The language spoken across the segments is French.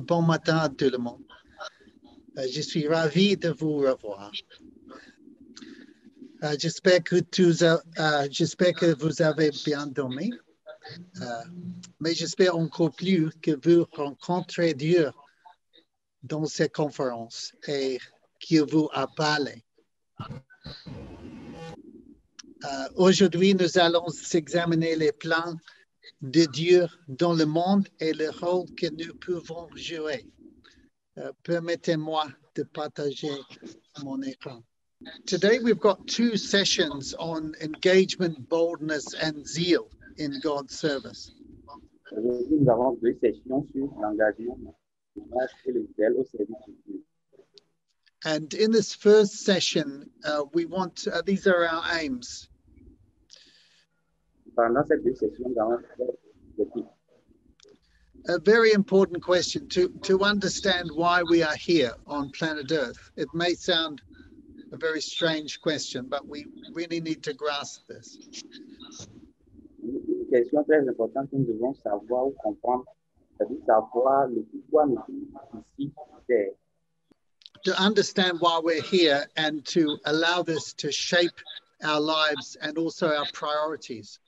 Bon matin à tout le monde. Je suis ravi de vous revoir. J'espère que vous avez bien dormi, mais j'espère encore plus que vous rencontrez Dieu dans ces conférences et qu'il vous a parlé. Aujourd'hui, nous allons examiner les plans de Dieu dans le monde et le rôle que nous pouvons jouer. Permettez-moi de partager mon écran. Today we've got two sessions on engagement, boldness, and zeal in God's service. Aujourd'hui, nous avons deux sessions sur l'engagement et le zèle au service de Dieu. And in this first session, these are our aims. Pendant ces deux sessions, nous avons fait des tips. A very important question to understand why we are here on planet Earth. It may sound a very strange question, but we really need to grasp this. Une question très importante que nous devons savoir ou comprendre, c'est-à-dire savoir le pourquoi nous sommes ici sur Terre. To understand why we're here and to allow this to shape our lives and also our priorities.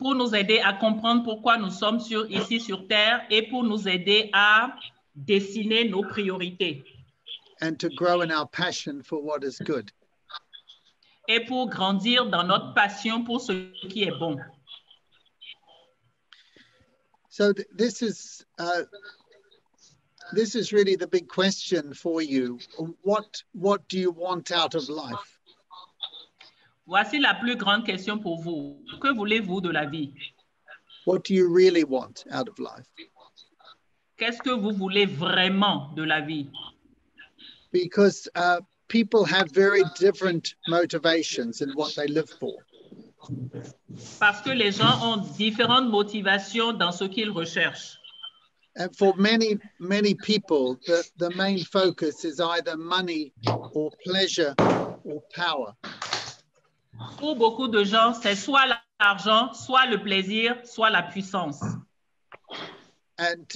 Pour nous aider à comprendre pourquoi nous sommes ici sur Terre et pour nous aider à dessiner nos priorités. And to grow in our passion for what is good. Et pour grandir dans notre passion pour ce qui est bon. So this is really the big question for you. What do you want out of life? Voici la plus grande question pour vous. Que voulez-vous de la vie? What do you really want out of life? Qu'est-ce que vous voulez vraiment de la vie? Because people have very different motivations in what they live for. Parce que les gens ont différentes motivations dans ce qu'ils recherchent. And for many people, the main focus is either money or pleasure or power. Pour beaucoup de gens, c'est soit l'argent, soit le plaisir, soit la puissance. And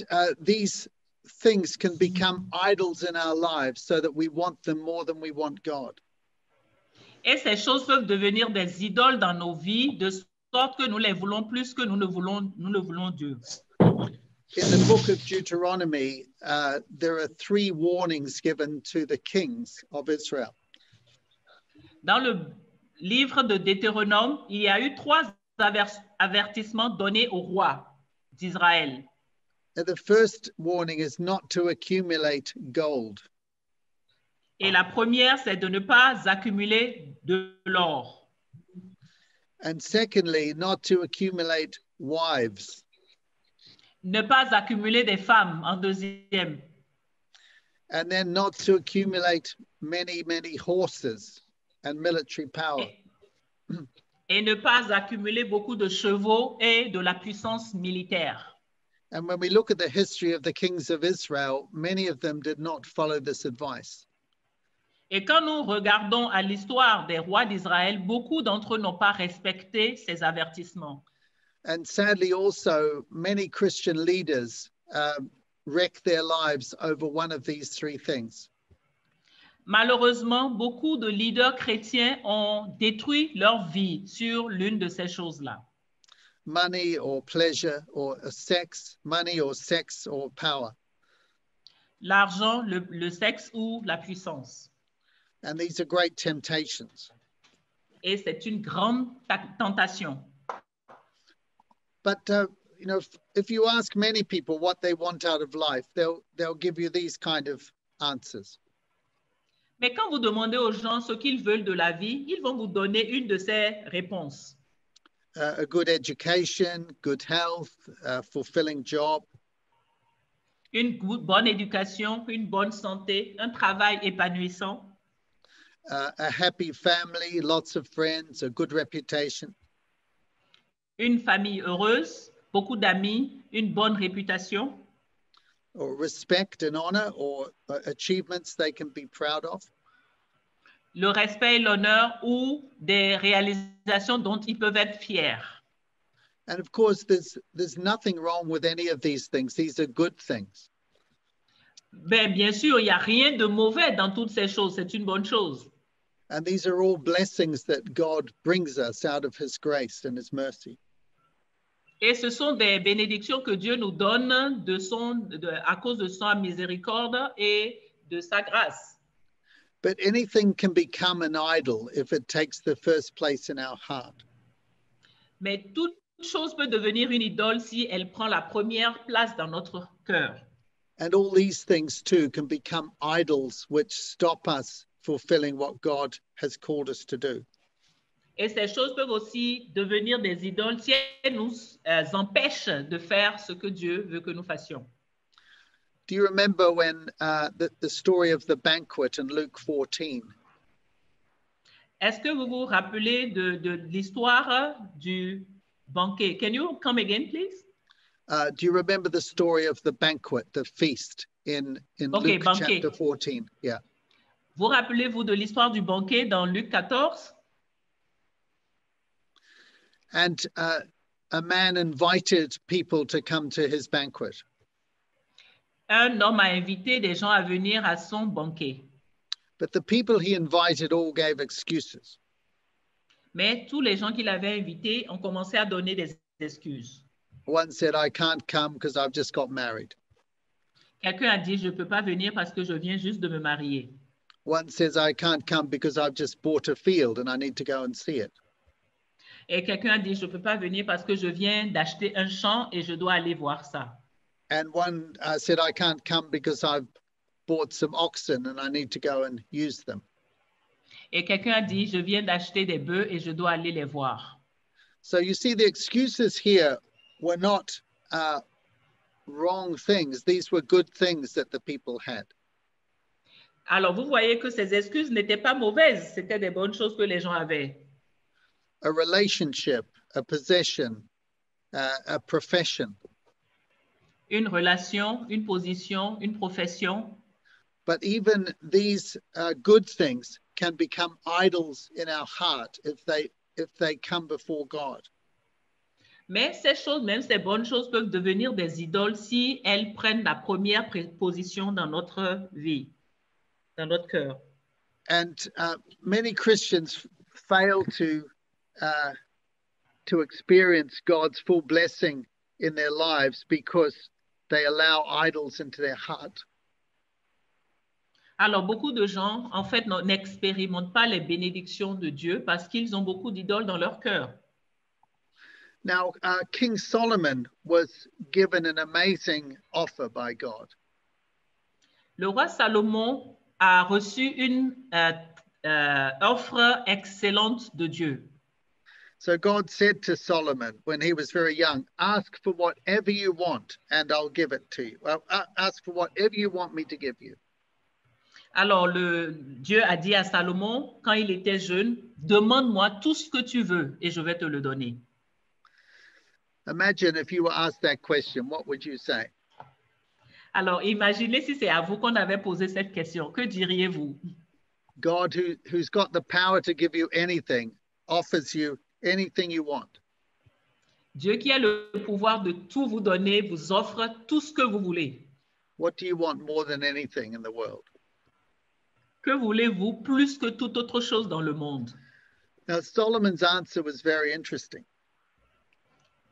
these things can become idols in our lives so that we want them more than we want God. Et ces choses peuvent devenir des idoles dans nos vies, de sorte que nous les voulons plus que nous ne voulons Dieu. In the book of Deuteronomy, there are 3 warnings given to the kings of Israel. Dans le livre de Deutéronome, il y a eu 3 avertissements donnés au roi d'Israël. The first warning is not to accumulate gold. Et la première, c'est de ne pas accumuler de l'or. And secondly, not to accumulate wives. Ne pas accumuler des femmes en deuxième. And then not to accumulate many horses and military power. Et ne pas accumuler beaucoup de chevaux et de la puissance militaire. And when we look at the history of the kings of Israel, many of them did not follow this advice. Et quand nous regardons à l'histoire des rois d'Israël, beaucoup d'entre eux n'ont pas respecté ces avertissements. And sadly also, many Christian leaders wreck their lives over one of these 3 things. Malheureusement, beaucoup de leaders chrétiens ont détruit leur vie sur l'une de ces choses-là. Money or pleasure or sex, money or sex or power. L'argent, le sexe ou la puissance. And these are great temptations. Et c'est une grande tentation. But if you ask many people what they want out of life, they'll give you these kind of answers. Mais quand vous demandez aux gens ce qu'ils veulent de la vie, ils vont vous donner une de ces réponses. A good education, good health, fulfilling job. Une bonne éducation, une bonne santé, un travail épanouissant. A happy family, lots of friends, a good reputation. Une famille heureuse, beaucoup d'amis, une bonne réputation. Or respect and honor or achievements they can be proud of. Le respect et l'honneur ou des réalisations dont ils peuvent être fiers. And of course, there's nothing wrong with any of these things. These are good things. Ben, bien sûr, il n'y a rien de mauvais dans toutes ces choses. C'est une bonne chose. And these are all blessings that God brings us out of his grace and his mercy. Et ce sont des bénédictions que Dieu nous donne à cause de sa miséricorde et de sa grâce. But anything can become an idol if it takes the first place in our heart. Mais toute chose peut devenir une idole si elle prend la première place dans notre cœur. And all these things too can become idols which stop us fulfilling what God has called us to do. Et ces choses peuvent aussi devenir des idoles si elles nous empêchent de faire ce que Dieu veut que nous fassions. Do you remember when the story of the banquet in Luke 14? Est-ce que vous vous rappelez de l'histoire du banquet? Can you come again, please? Do you remember the story of the banquet, the feast in Okay, Luke banquet. chapter 14? Yeah. Vous rappelez-vous de l'histoire du banquet dans Luc 14? And a man invited people to come to his banquet. Un homme a invité des gens à venir à son banquet. But the people he invited all gave excuses. Mais tous les gens qu'il avait invités ont commencé à donner des excuses. One said, I can't come because I've just got married. Quelqu'un a dit, je ne peux pas venir parce que je viens juste de me marier. One says, I can't come because I've just bought a field and I need to go and see it. Et quelqu'un a dit, je ne peux pas venir parce que je viens d'acheter un champ et je dois aller voir ça. And one said, I can't come because I've bought some oxen and I need to go and use them. Et quelqu'un a dit, je viens d'acheter des bœufs et je dois aller les voir. So you see, the excuses here were not wrong things. These were good things that the people had. Alors, vous voyez que ces excuses n'étaient pas mauvaises, c'était des bonnes choses que les gens avaient. A relationship, a possession, a profession. Une relation, une position, une profession. But even these good things can become idols in our heart if they come before God. Mais ces choses, même ces bonnes choses, peuvent devenir des idoles si elles prennent la première position dans notre vie, dans notre cœur. And many Christians fail to experience God's full blessing in their lives because they allow idols into their heart. Alors, beaucoup de gens, en fait, n'expérimentent pas les bénédictions de Dieu parce qu'ils ont beaucoup d'idoles dans leur cœur. Now, King Solomon was given an amazing offer by God. Le roi Salomon a reçu une offre excellente de Dieu. So God said to Solomon when he was very young, ask for whatever you want and I'll give it to you. Well, ask for whatever you want me to give you. Alors, Dieu a dit à Salomon, quand il était jeune, demande-moi tout ce que tu veux et je vais te le donner. Imagine if you were asked that question, what would you say? Alors, imaginez si c'est à vous qu'on avait posé cette question. Que diriez-vous? God, who's got the power to give you anything, offers you anything you want. Dieu qui a le pouvoir de tout vous donner, vous offre tout ce que vous voulez. What do you want more than anything in the world? Que voulez-vous plus que toute autre chose dans le monde? Now, Solomon's answer was very interesting.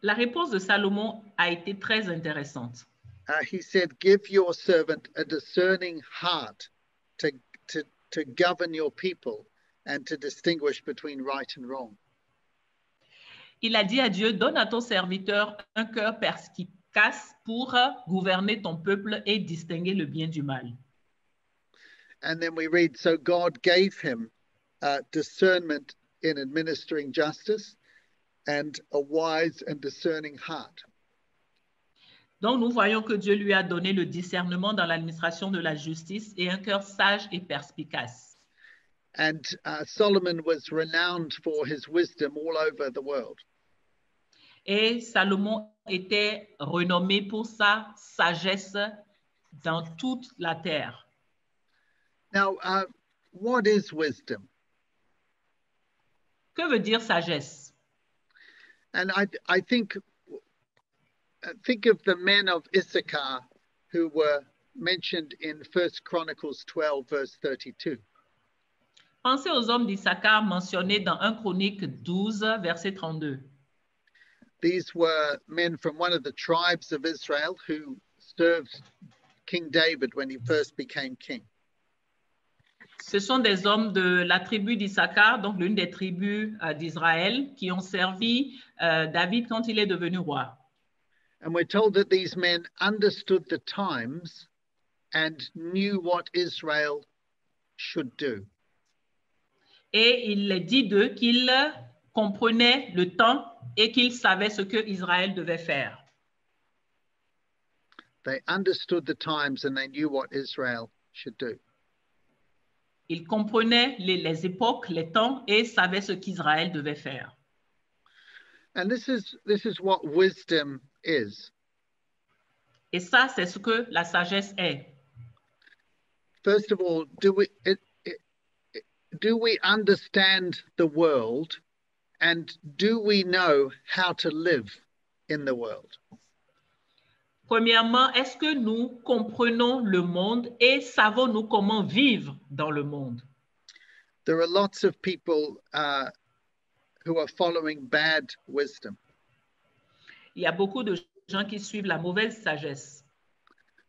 La réponse de Salomon a été très intéressante. He said, give your servant a discerning heart to govern your people and to distinguish between right and wrong. Il a dit à Dieu, donne à ton serviteur un cœur perspicace pour gouverner ton peuple et distinguer le bien du mal. And then we read, so God gave him discernment in administering justice and a wise and discerning heart. Donc, nous voyons que Dieu lui a donné le discernement dans l'administration de la justice et un cœur sage et perspicace. And Solomon was renowned for his wisdom all over the world. Et Salomon était renommé pour sa sagesse dans toute la terre. Now, what is wisdom? Que veut dire sagesse? And I think of the men of Issachar who were mentioned in 1 Chronicles 12, verse 32. Pensez aux hommes d'Issachar mentionnés dans 1 Chronique 12, verset 32. These were men from one of the tribes of Israel who served King David when he first became king. Ce sont des hommes de la tribu d'Issachar, donc l'une des tribus d'Israël, qui ont servi David quand il est devenu roi. And we're told that these men understood the times and knew what Israel should do. Et il est dit d'eux qu'ils comprenaient le temps et qu'ils savaient ce que Israël devait faire. They understood the times and they knew what Israel should do. Ils comprenaient les époques, les temps et savaient ce qu'Israël devait faire. And this is what wisdom is. Et ça, c'est ce que la sagesse est. First of all, do we understand the world and do we know how to live in the world? Premièrement, est-ce que nous comprenons le monde et savons-nous comment vivre dans le monde? There are lots of people who are following bad wisdom. Il y a beaucoup de gens qui suivent la mauvaise sagesse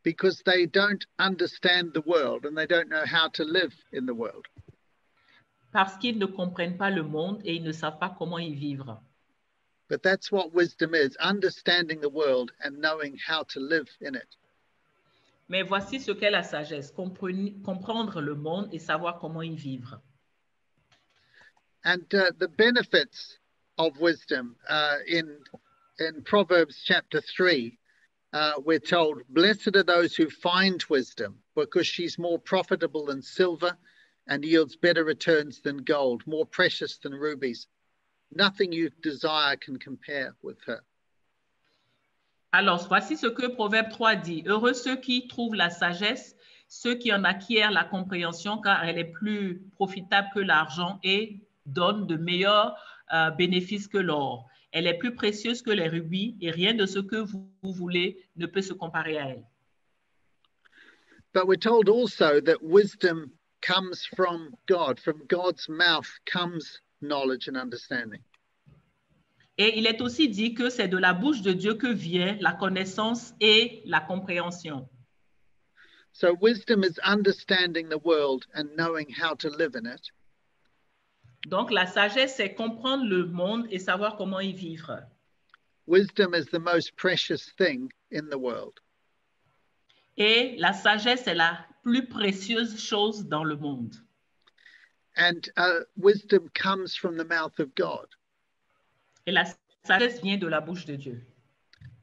because they don't understand the world and they don't know how to live in the world. parce qu'ils ne comprennent pas le monde et ils ne savent pas comment y vivre. But that's what wisdom is, understanding the world and knowing how to live in it. Mais voici ce qu'est la sagesse, comprendre le monde et savoir comment y vivre. And the benefits of wisdom in Proverbs chapter 3, we're told, blessed are those who find wisdom because she's more profitable than silver and yields better returns than gold, more precious than rubies. Nothing you desire can compare with her. Alors, voici ce que Proverbe 3 dit. Heureux ceux qui trouvent la sagesse, ceux qui en acquièrent la compréhension, car elle est plus profitable que l'argent et donne de meilleurs bénéfices que l'or. Elle est plus précieuse que les rubis et rien de ce que vous voulez ne peut se comparer à elle. But we're told also that wisdom comes from God. From God's mouth comes knowledge and understanding. Et il est aussi dit que c'est de la bouche de Dieu que vient la connaissance et la compréhension. So wisdom is understanding the world and knowing how to live in it. Donc la sagesse, c'est comprendre le monde et savoir comment y vivre. Wisdom is the most precious thing in the world. Et la sagesse est la plus précieuse chose dans le monde. And wisdom comes from the mouth of God. Et la sagesse vient de la bouche de Dieu.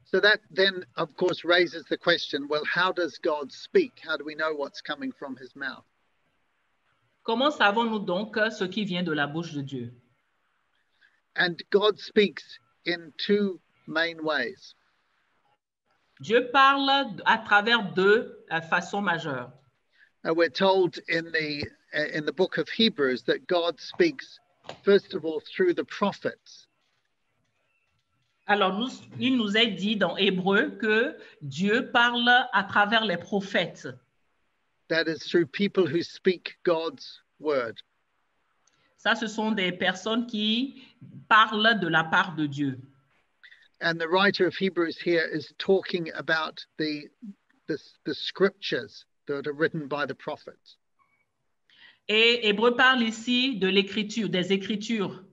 So that then, of course, raises the question, well, how does God speak? How do we know what's coming from his mouth? Comment savons-nous donc ce qui vient de la bouche de Dieu? And God speaks in two main ways. Dieu parle à travers deux façons majeures. We're told in the book of Hebrews that God speaks, first of all, through the prophets. Alors, il nous est dit dans Hébreu que Dieu parle à travers les prophètes. That is through people who speak God's word. Ça, ce sont des personnes qui parlent de la part de Dieu. And the writer of Hebrews here is talking about the scriptures that are written by the prophets. Et Hébreu parle ici de l'écriture, des écritures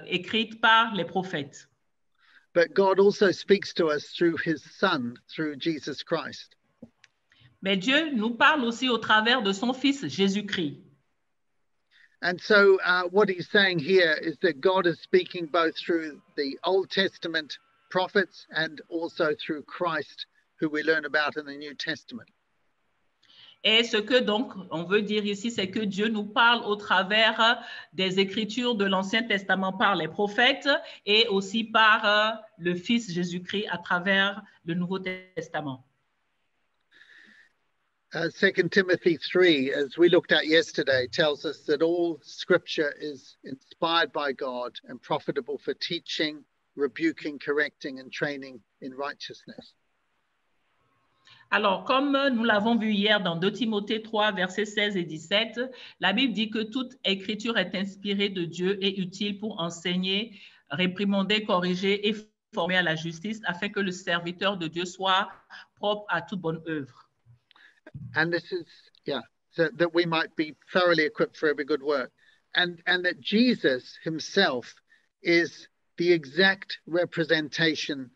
écrites par les prophètes. But God also speaks to us through his Son, through Jesus Christ. Mais Dieu nous parle aussi au travers de son Fils Jésus-Christ. And so what he's saying here is that God is speaking both through the Old Testament prophets and also through Christ, who we learn about in the New Testament. Et ce que donc on veut dire ici, c'est que Dieu nous parle au travers des écritures de l'Ancien Testament par les prophètes et aussi par le Fils Jésus-Christ à travers le Nouveau Testament. 2 Timothy 3, as we looked at yesterday, tells us that all scripture is inspired by God and profitable for teaching, rebuking, correcting, and training in righteousness. Alors, comme nous l'avons vu hier dans 2 Timothée 3, versets 16 et 17, la Bible dit que toute écriture est inspirée de Dieu et utile pour enseigner, réprimander, corriger et former à la justice, afin que le serviteur de Dieu soit propre à toute bonne œuvre. And this is, so that we might be thoroughly equipped for every good work. And that Jesus himself is the exact representation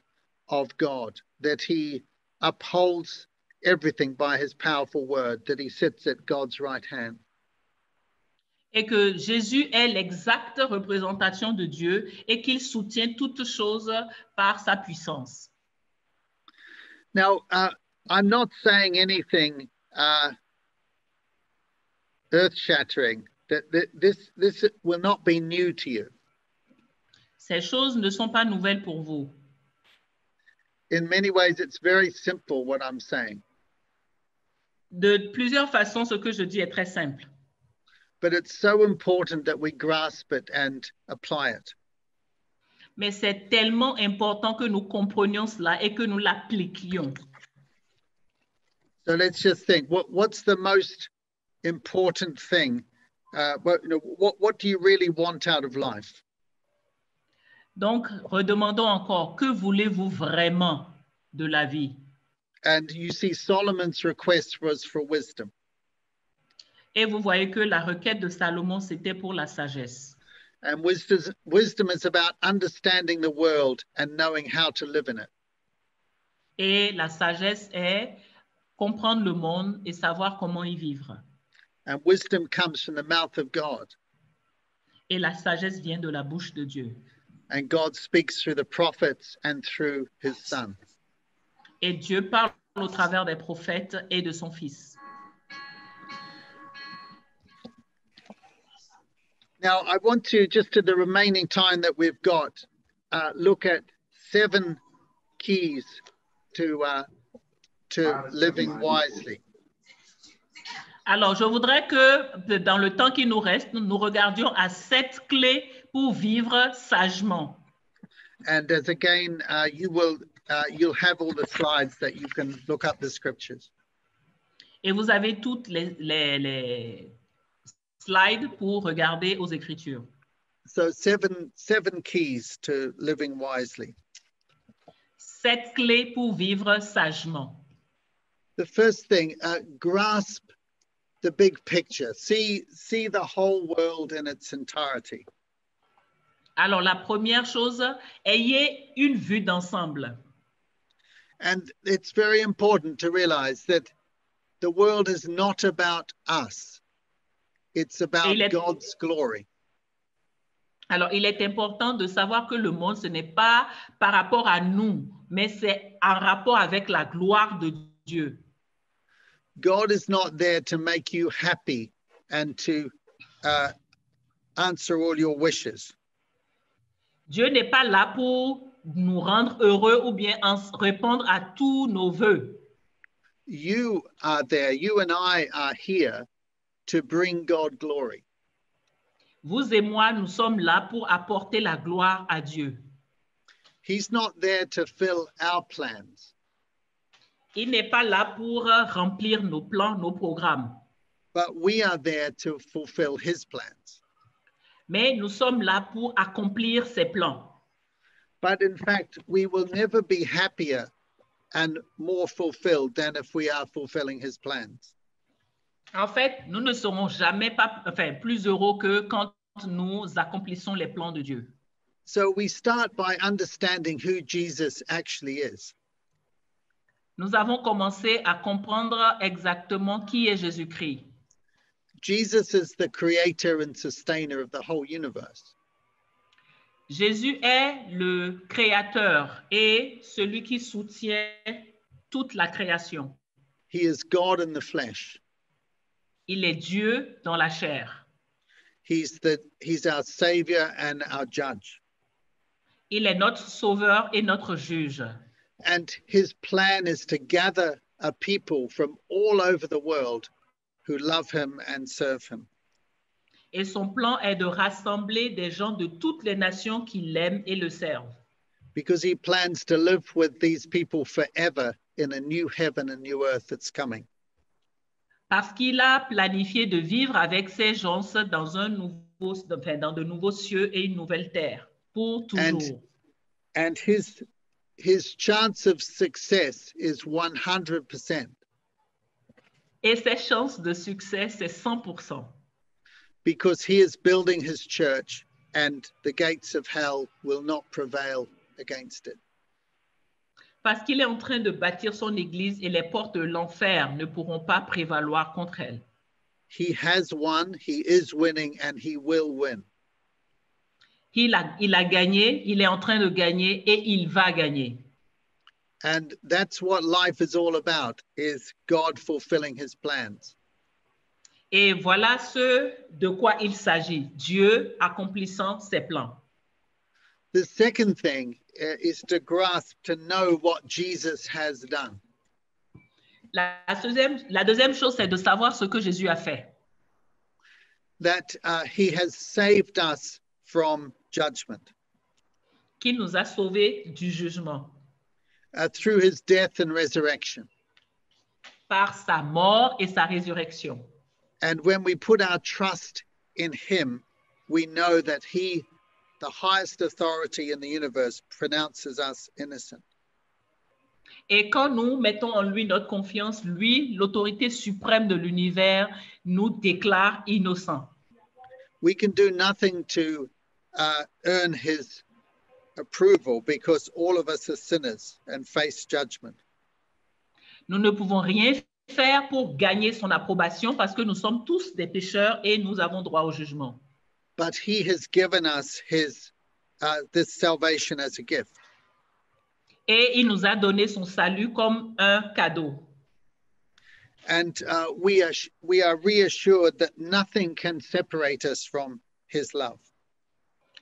of God, that he upholds everything by his powerful word, that he sits at God's right hand. Et que Jésus est l'exacte représentation de Dieu et qu'il soutient toutes choses par sa puissance. Now, I'm not saying anything earth-shattering, that this will not be new to you. Ces choses ne sont pas nouvelles pour vous. In many ways, it's very simple what I'm saying. De plusieurs façons, ce que je dis est très simple. But it's so important that we grasp it and apply it. Mais c'est tellement important que nous comprenions cela et que nous l'appliquions. So let's just think, what's the most important thing? What do you really want out of life? Donc, redemandons encore, que voulez-vous vraiment de la vie? And you see Solomon's request was for wisdom. Et vous voyez que la requête de Salomon, c'était pour la sagesse. And wisdom is about understanding the world and knowing how to live in it. Et la sagesse est comprendre le monde et savoir comment y vivre. And wisdom comes from the mouth of God. Et la sagesse vient de la bouche de Dieu. And God speaks through the prophets and through his son. Et Dieu parle au travers des prophètes et de son Fils. Now, I want to, just in the remaining time that we've got, look at 7 keys to living wisely. Alors, je voudrais que dans le temps qui nous reste, nous regardions à 7 clés pour vivre sagement. And as again, you'll have all the slides that you can look up the scriptures. Et vous avez toutes les slides pour regarder aux Écritures. So seven keys to living wisely. 7 clés pour vivre sagement. The first thing, grasp the big picture. See the whole world in its entirety. Alors, la première chose, ayez une vue d'ensemble. And it's very important to realize that the world is not about us. It's about God's glory. Alors, il est important de savoir que le monde, ce n'est pas par rapport à nous, mais c'est en rapport avec la gloire de Dieu. God is not there to make you happy and to answer all your wishes. Dieu n'est pas là pour nous rendre heureux ou bien répondre à tous nos vœux. You are there, you and I are here to bring God glory. Vous et moi, nous sommes là pour apporter la gloire à Dieu. He's not there to fill our plans. Il n'est pas là pour remplir nos plans, nos programmes. But we are there to fulfill his plans. Mais nous sommes là pour accomplir ses plans. But in fact, we will never be happier and more fulfilled than if we are fulfilling his plans. En fait, nous ne serons jamais plus heureux que quand nous accomplissons les plans de Dieu. So we start by understanding who Jesus actually is. Nous avons commencé à comprendre exactement qui est Jésus-Christ. Jesus is the creator and sustainer of the whole universe. Jésus est le créateur et celui qui soutient toute la création. He is God in the flesh. Il est Dieu dans la chair. He's our savior and our judge. Il est notre sauveur et notre juge. And his plan is to gather a people from all over the world who love him and serve him. Et son plan est de rassembler des gens de toutes les nations qui l'aiment et le servent. because he plans to live with these people forever in a new heaven and new earth that's coming. Parce qu'il a planifié de vivre avec ces gens dans dans de nouveaux cieux et une nouvelle terre pour toujours. And his chance of success is 100%. Et ses chances de succès, c'est 100%. Because he is building his church and the gates of hell will not prevail against it. Parce qu'il est en train de bâtir son église et les portes de l'enfer ne pourront pas prévaloir contre elle. He has won, he is winning, and he will win. Il a gagné, il est en train de gagner et il va gagner. And that's what life is all about, is God fulfilling his plans. Et voilà ce de quoi il s'agit, Dieu accomplissant ses plans. The second thing is to grasp, to know what Jesus has done. La deuxième chose, c'est de savoir ce que Jésus a fait. That he has saved us from judgment. Qu'il nous a sauvés du jugement. Through his death and resurrection. Par sa mort et sa résurrection. And when we put our trust in him, we know that he, the highest authority in the universe, pronounces us innocent. Et quand nous mettons en lui notre confiance, lui, l'autorité suprême de l'univers, nous déclare innocents. We can do nothing to earn his approval because all of us are sinners and face judgment. Nous ne pouvons rien faire pour gagner son approbation parce que nous sommes tous des pécheurs et nous avons droit au jugement. But he has given us his this salvation as a gift. Et il nous a donné son salut comme un cadeau. And we are reassured that nothing can separate us from his love.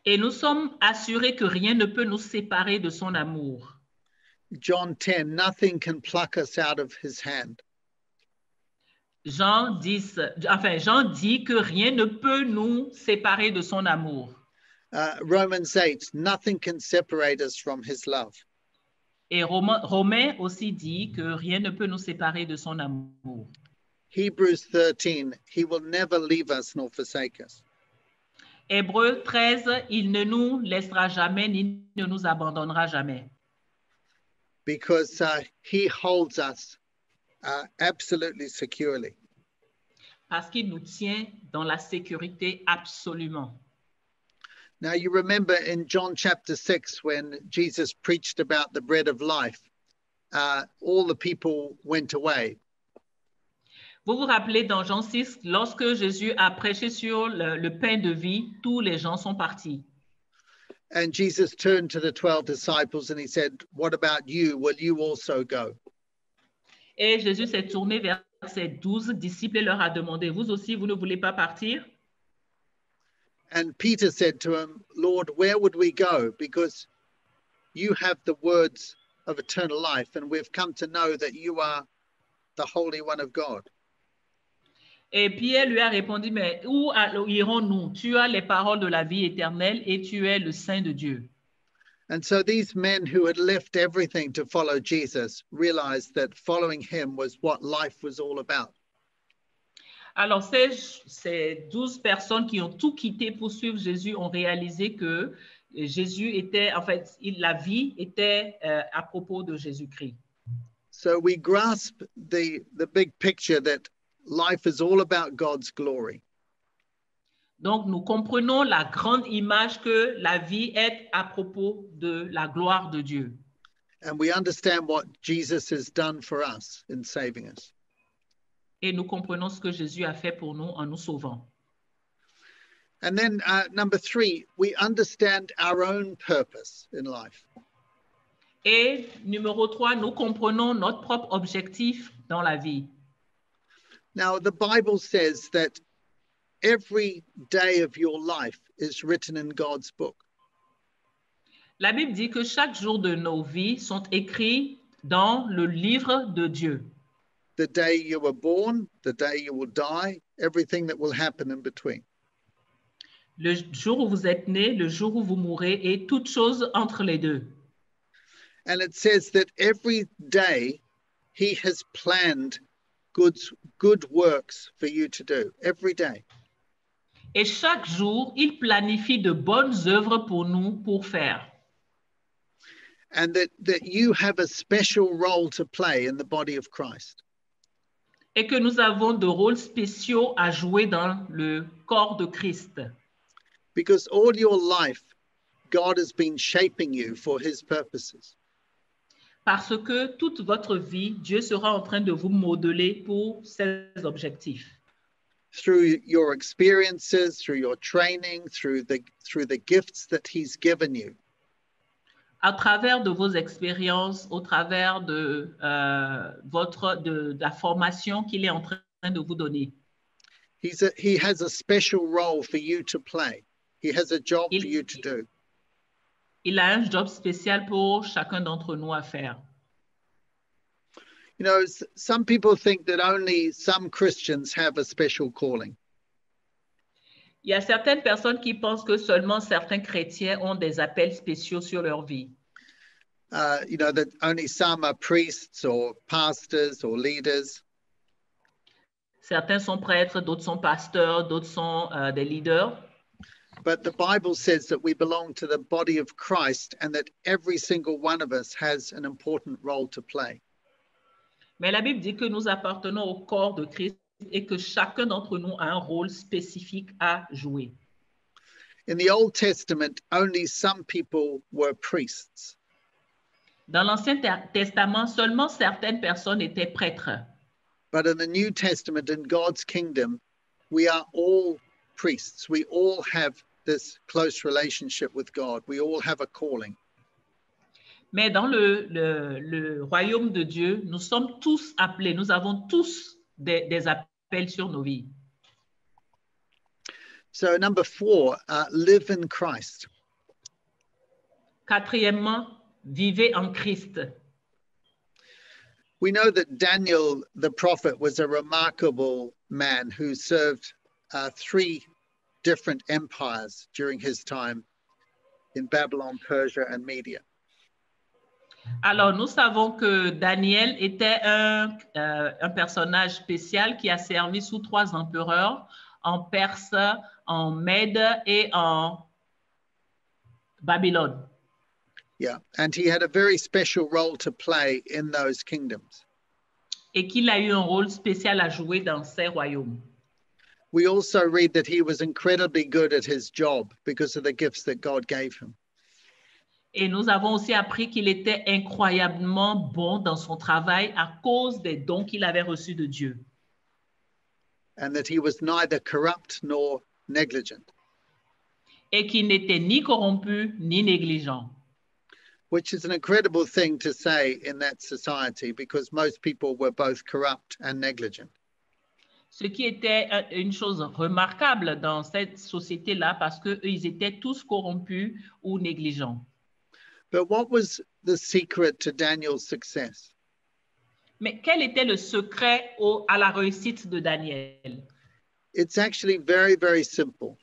Et nous sommes assurés que rien ne peut nous séparer de son amour. John 10, nothing can pluck us out of his hand. Jean dit que rien ne peut nous séparer de son amour. Romans 8, nothing can separate us from his love. Et Romains aussi dit que rien ne peut nous séparer de son amour. Hebrews 13, he will never leave us nor forsake us. Hébreux 13, il ne nous laissera jamais ni ne nous abandonnera jamais. Because he holds us absolutely securely. Parce qu'il nous tient dans la sécurité absolument. Now you remember in John chapter 6 when Jesus preached about the bread of life, all the people went away. Vous vous rappelez dans Jean 6, lorsque Jésus a prêché sur le pain de vie, tous les gens sont partis. And Jesus turned to the 12 disciples and he said, what about you? Will you also go? Et Jésus s'est tourné vers ses 12 disciples et leur a demandé, vous aussi, vous ne voulez pas partir? And Peter said to him, Lord, where would we go? Because you have the words of eternal life, and we've come to know that you are the Holy One of God. Et Pierre lui a répondu, mais où irons-nous? Tu as les paroles de la vie éternelle et tu es le Saint de Dieu. And so these men who had left everything to follow Jesus realized that following him was what life was all about. Alors, ces 12 personnes qui ont tout quitté pour suivre Jésus ont réalisé que Jésus était, en fait, la vie était à propos de Jésus-Christ. So we grasp the big picture that life is all about God's glory. Donc, nous comprenons la grande image que la vie est à propos de la gloire de Dieu. And we understand what Jesus has done for us in saving us. Et nous comprenons ce que Jésus a fait pour nous en nous sauvant. And then number 3, we understand our own purpose in life. Et numéro 3, nous comprenons notre propre objectif dans la vie. Now, the Bible says that every day of your life is written in God's book. La Bible dit que chaque jour de nos vies sont écrits dans le livre de Dieu. The day you were born, the day you will die, everything that will happen in between. Le jour où vous êtes né, le jour où vous mourrez et toutes choses entre les deux. And it says that every day he has planned good works for you to do, every day. Et chaque jour, il planifie de bonnes œuvres pour nous pour faire. And that you have a special role to play in the body of Christ. Et que nous avons de rôles spéciaux à jouer dans le corps de Christ. Because all your life, God has been shaping you for his purposes. Parce que toute votre vie, Dieu sera en train de vous modeler pour ses objectifs. Through your experiences, through your training, through the gifts that he's given you. À travers de vos expériences, au travers de la formation qu'il est en train de vous donner. He has a special role for you to play. He has a job for you to do. Il a un job spécial pour chacun d'entre nous à faire. You know, some people think that only some Christians have a special calling. Il y a certaines personnes qui pensent que seulement certains chrétiens ont des appels spéciaux sur leur vie. You know, that only some are priests or pastors or leaders. Certains sont prêtres, d'autres sont pasteurs, d'autres sont des leaders. But the Bible says that we belong to the body of Christ and that every single one of us has an important role to play. Mais la Bible dit que nous appartenons au corps de Christ et que chacun d'entre nous a un rôle spécifique à jouer. In the Old Testament, only some people were priests. Dans l'Ancien Testament, seulement certaines personnes étaient prêtres. But in the New Testament, in God's kingdom, we are all priests. We all have this close relationship with God. We all have a calling. Mais dans le royaume de Dieu, nous sommes tous appelés, nous avons tous des appels sur nos vies. So number 4, live in Christ. Quatrièmement, vivez en Christ. We know that Daniel, the prophet, was a remarkable man who served 3 different empires during his time in Babylon, Persia, and Media. Alors, nous savons que Daniel était un personnage spécial qui a servi sous 3 empereurs, en Perse, en Mède et en Babylone. Yeah, and he had a very special role to play in those kingdoms. Et qu'il a eu un rôle spécial à jouer dans ces royaumes. We also read that he was incredibly good at his job because of the gifts that God gave him. Et nous avons aussi appris qu'il était incroyablement bon dans son travail à cause des dons qu'il avait reçus de Dieu. And that he was neither corrupt nor negligent. Et qu'il n'était ni corrompu ni négligent. Which is an incredible thing to say in that society because most people were both corrupt and negligent. Ce qui était une chose remarquable dans cette société-là parce qu'ils étaient tous corrompus ou négligents. But what was the secret to Daniel's success? Mais quel était le secret à la réussite de Daniel? It's actually very, very simple.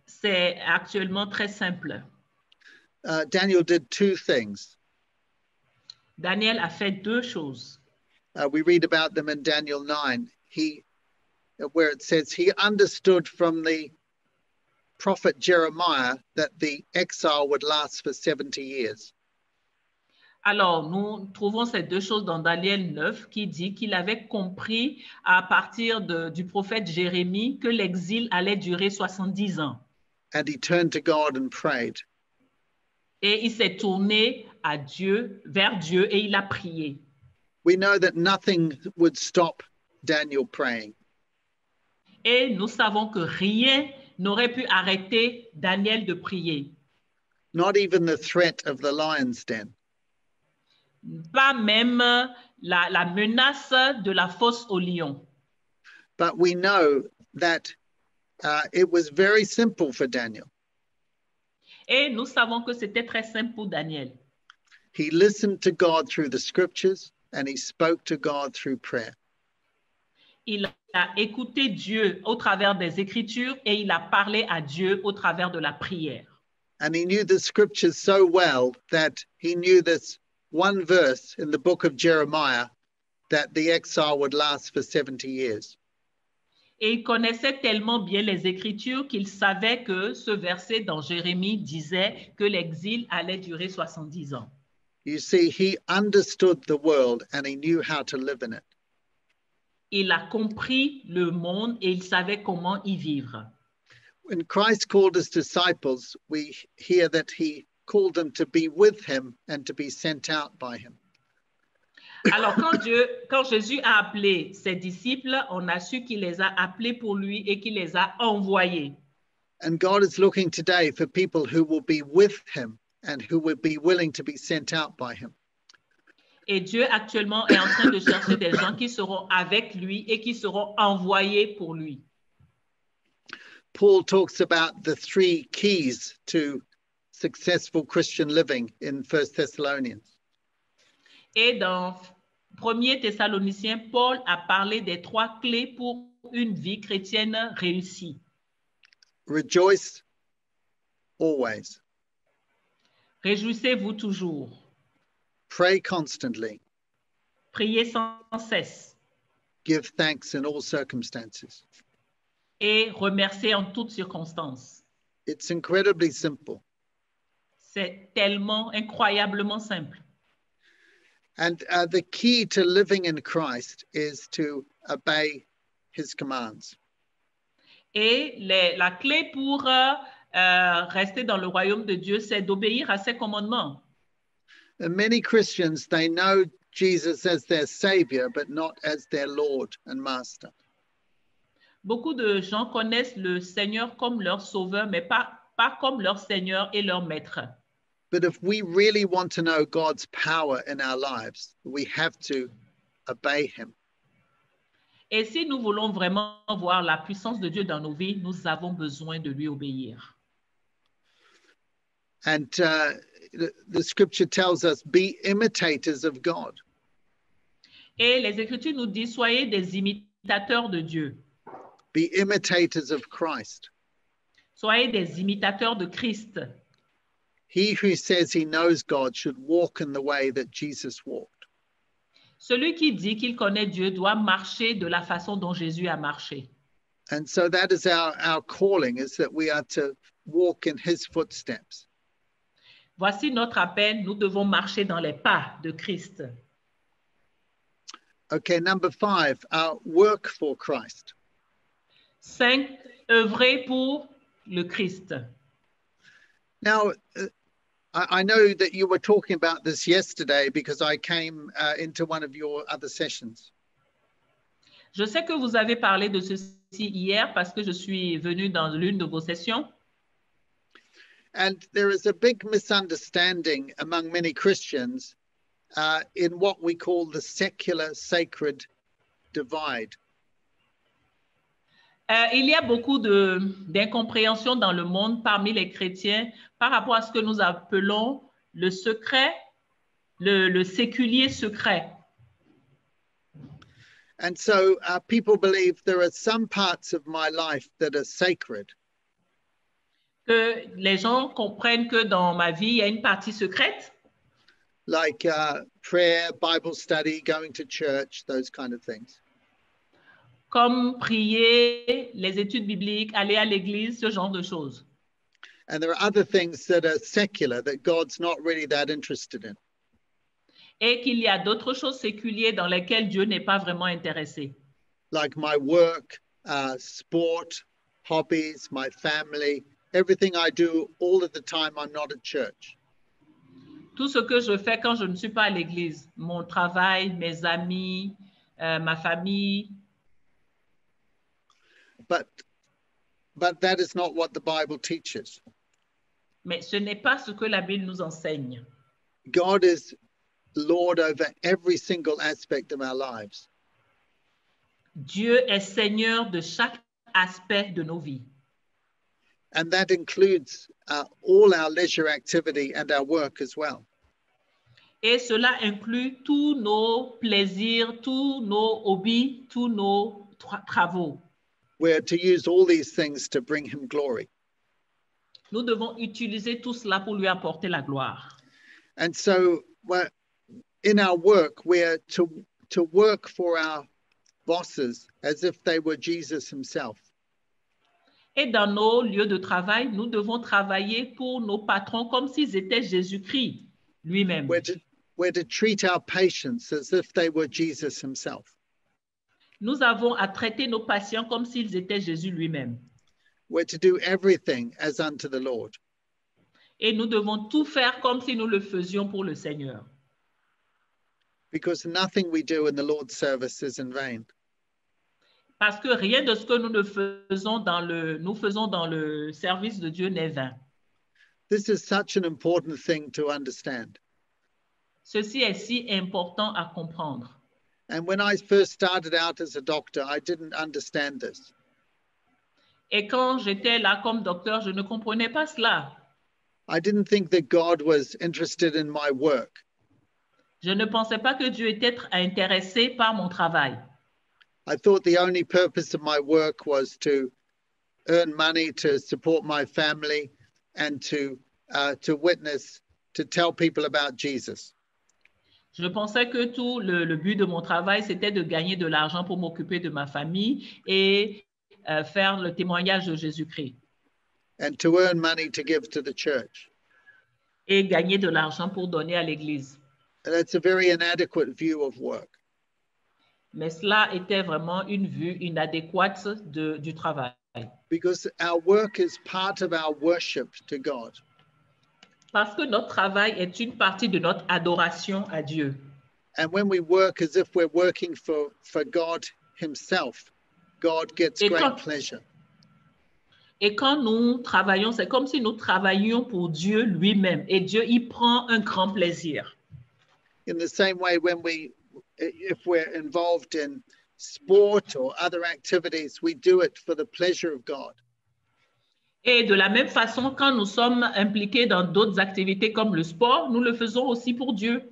C'est actuellement très simple. Daniel did 2 things. Daniel a fait 2 choses. We read about them in Daniel 9, where it says he understood from the prophet Jeremiah that the exile would last for 70 years. Alors, nous trouvons ces 2 choses dans Daniel 9 qui dit qu'il avait compris à partir du prophète Jérémie que l'exil allait durer 70 ans. And he turned to God and prayed. Et il s'est tourné vers Dieu et il a prié. We know that nothing would stop Daniel praying. Et nous savons que rien n'aurait pu arrêter Daniel de prier. Not even the threat of the lion's den. Pas même la menace de la fosse aux lions. But we know that it was very simple for Daniel. Et nous savons que c'était très simple pour Daniel. He listened to God through the scriptures and he spoke to God through prayer. Il a écouté Dieu au travers des Écritures et il a parlé à Dieu au travers de la prière. And he knew the scriptures so well that he knew this one verse in the book of Jeremiah that the exile would last for 70 years. Et il connaissait tellement bien les Écritures qu'il savait que ce verset dans Jérémie disait que l'exil allait durer 70 ans. You see, he understood the world and he knew how to live in it. Il a compris le monde et il savait comment y vivre. When Christ called his disciples, we hear that he called them to be with him and to be sent out by him. Alors, quand Jésus a appelé ses disciples, on a su qu'il les a appelés pour lui et qu'il les a envoyés. And God is looking today for people who will be with him and who will be willing to be sent out by him. Et Dieu actuellement est en train de chercher des gens qui seront avec lui et qui seront envoyés pour lui. Paul talks about the 3 keys to successful Christian living in 1 Thessalonians. Et dans 1er Thessaloniciens, Paul a parlé des 3 clés pour une vie chrétienne réussie. Rejoice always. Réjouissez-vous toujours. Pray constantly. Priez sans cesse. Give thanks in all circumstances. Et remerciez en toutes circonstances. It's incredibly simple. C'est tellement incroyablement simple. And the key to living in Christ is to obey his commands. Et la clé pour rester dans le royaume de Dieu, c'est d'obéir à ses commandements. And many Christians, they know Jesus as their Savior, but not as their Lord and Master. Beaucoup de gens connaissent le Seigneur comme leur sauveur, mais pas comme leur Seigneur et leur maître. But if we really want to know God's power in our lives, we have to obey him. Et si nous voulons vraiment voir la puissance de Dieu dans nos vies, nous avons besoin de lui obéir. And the scripture tells us, be imitators of God. Et les Écritures nous disent, soyez des imitateurs de Dieu. Be imitators of Christ. Soyez des imitateurs de Christ. He who says he knows God should walk in the way that Jesus walked. Celui qui dit qu'il connaît Dieu doit marcher de la façon dont Jésus a marché. And so that is our calling, is that we are to walk in his footsteps. Voici notre appel, nous devons marcher dans les pas de Christ. Okay, number 5, our work for Christ. 5, œuvrer pour le Christ. Now, I know that you were talking about this yesterday because I came into one of your other sessions. Je sais que vous avez parlé de ceci hier parce que je suis venue dans l'une de vos sessions. And there is a big misunderstanding among many Christians in what we call the secular sacred divide. Il y a beaucoup d'incompréhension dans le monde parmi les chrétiens par rapport à ce que nous appelons le secret, le séculier secret. And so people believe there are some parts of my life that are sacred. Que les gens comprennent que dans ma vie, il y a une partie secrète. Like prayer, Bible study, going to church, those kind of things. Comme prier, les études bibliques, aller à l'église, ce genre de choses. And there are other things that are secular that God's not really that interested in. Et qu'il y a d'autres choses séculières dans lesquelles Dieu n'est pas vraiment intéressé. Like my work, sport, hobbies, my family, everything I do all of the time I'm not at church. Tout ce que je fais quand je ne suis pas à l'église, mon travail, mes amis, ma famille. But that is not what the Bible teaches. Mais ce n'est pas ce que la Bible nous enseigne. God is Lord over every single aspect of our lives. Dieu est Seigneur de chaque aspect de nos vies. And that includes all our leisure activity and our work as well. Et cela inclut tous nos plaisirs, tous nos hobbies, tous nos travaux. We're to use all these things to bring him glory. Nous devons utiliser tout cela pour lui apporter la gloire. And so in our work, we're to work for our bosses as if they were Jesus himself. Et dans nos lieux de travail, nous devons travailler pour nos patrons comme s'ils étaient Jésus-Christ lui-même. We're to treat our patients as if they were Jesus himself. Nous avons à traiter nos patients comme s'ils étaient Jésus lui-même. We're to do everything as unto the Lord. Et nous devons tout faire comme si nous le faisions pour le Seigneur. Because nothing we do in the Lord's service is in vain. Parce que rien de ce que nous faisons dans le service de Dieu n'est vain. This is such an important thing to understand. Ceci est si important à comprendre. And when I first started out as a doctor, I didn't understand this. Et quand j'étais là comme docteur, je ne comprenais pas cela. I didn't think that God was interested in my work. Je ne pensais pas que Dieu était intéressé par mon travail. I thought the only purpose of my work was to earn money, to support my family, and to witness, to tell people about Jesus. Je pensais que tout le but de mon travail, c'était de gagner de l'argent pour m'occuper de ma famille et faire le témoignage de Jésus-Christ. And to earn money to give to the church. Et gagner de l'argent pour donner à l'Église. And that's a very inadequate view of work. Mais cela était vraiment une vue inadéquate du travail. Because our work is part of our worship to God. Parce que notre travail est une partie de notre adoration à Dieu. And when we work as if we're working for God himself, God gets great pleasure. Et quand nous travaillons, c'est comme si nous travaillions pour Dieu lui-même. Et Dieu y prend un grand plaisir. In the same way, if we're involved in sport or other activities, we do it for the pleasure of God. Et de la même façon, quand nous sommes impliqués dans d'autres activités comme le sport, nous le faisons aussi pour Dieu.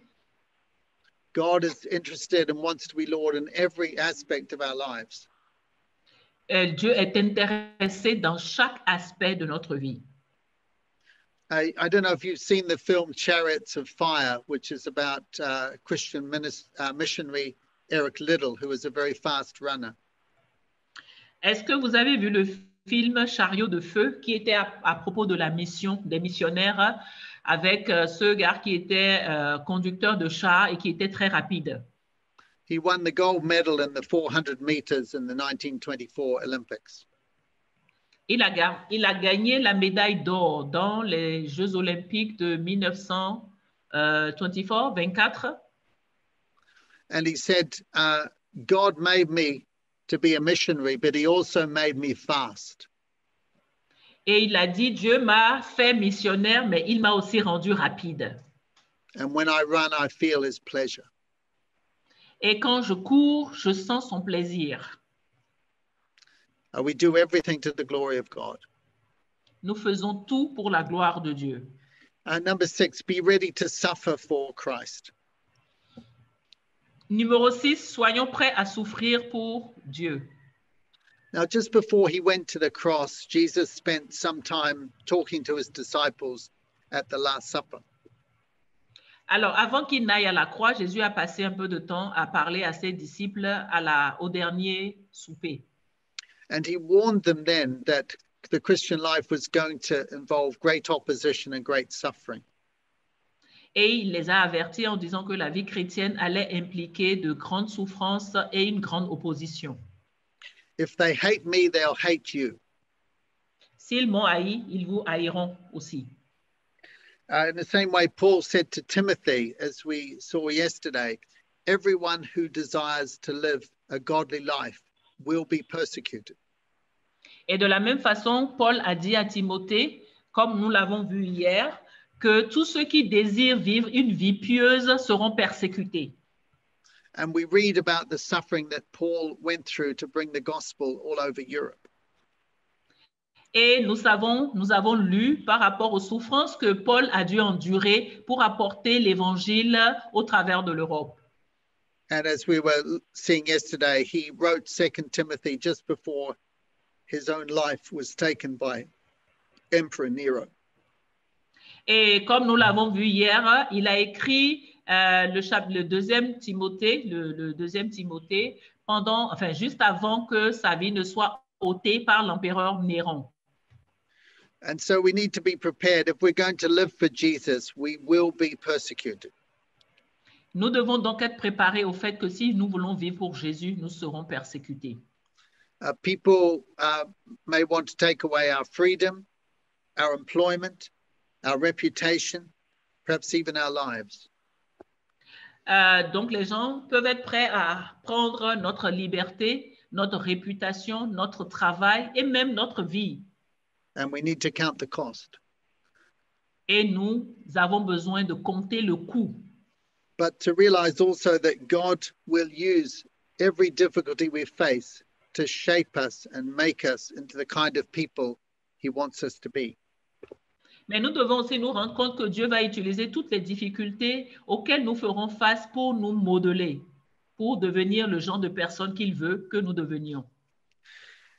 God is interested and wants to be Lord in every aspect of our lives. Dieu est intéressé dans chaque aspect de notre vie. I don't know if you've seen the film Chariots of Fire, which is about Christian missionary Eric Liddell, who was a very fast runner. Est-ce que vous avez vu le film Chariot de feu qui était à propos de la mission des missionnaires avec ce gars qui était conducteur de char et qui était très rapide? He won the gold medal in the 400 meters in the 1924 Olympics. Il a gagné la médaille d'or dans les Jeux olympiques de 1924. And he said, God made me to be a missionary, but he also made me fast. Et il a dit, Dieu m'a fait missionnaire, mais il m'a aussi rendu rapide. And when I run, I feel his pleasure. Et quand je cours, je sens son plaisir. We do everything to the glory of God. Nous faisons tout pour la gloire de Dieu. Number 6, be ready to suffer for Christ. Numéro 6, soyons prêts à souffrir pour Dieu. Now, just before he went to the cross, Jesus spent some time talking to his disciples at the Last Supper. Alors, avant qu'il n'aille à la croix, Jésus a passé un peu de temps à parler à ses disciples au dernier souper. And he warned them then that the Christian life was going to involve great opposition and great suffering. Et il les a avertis en disant que la vie chrétienne allait impliquer de grandes souffrances et une grande opposition. If they hate me, they'll hate you. S'ils m'ont haï, ils vous haïront aussi. In the same way, Paul said to Timothy, as we saw yesterday, everyone who desires to live a godly life will be persecuted. Et de la même façon, Paul a dit à Timothée, comme nous l'avons vu hier, que tous ceux qui désirent vivre une vie pieuse seront persécutés. And we read about the suffering that Paul went through to bring the gospel all over Europe. Et nous avons lu par rapport aux souffrances que Paul a dû endurer pour apporter l'évangile au travers de l'Europe. And as we were seeing yesterday, he wrote 2 Timothy just before his own life was taken by Emperor Nero. Et comme nous l'avons vu hier, il a écrit le deuxième Timothée, le deuxième Timothée, juste avant que sa vie ne soit ôtée par l'empereur Néron. And so we need to be prepared. If we're going to live for Jesus, we will be persecuted. Nous devons donc être préparés au fait que si nous voulons vivre pour Jésus, nous serons persécutés. People may want to take away our freedom, our employment, our reputation, perhaps even our lives. Donc, les gens peuvent être prêts à prendre notre liberté, notre réputation, notre travail et même notre vie. And we need to count the cost. Et nous avons besoin de compter le coût. But to realize also that God will use every difficulty we face to shape us and make us into the kind of people he wants us to be. Mais nous devons aussi nous rendre compte que Dieu va utiliser toutes les difficultés auxquelles nous ferons face pour nous modeler, pour devenir le genre de personne qu'il veut que nous devenions.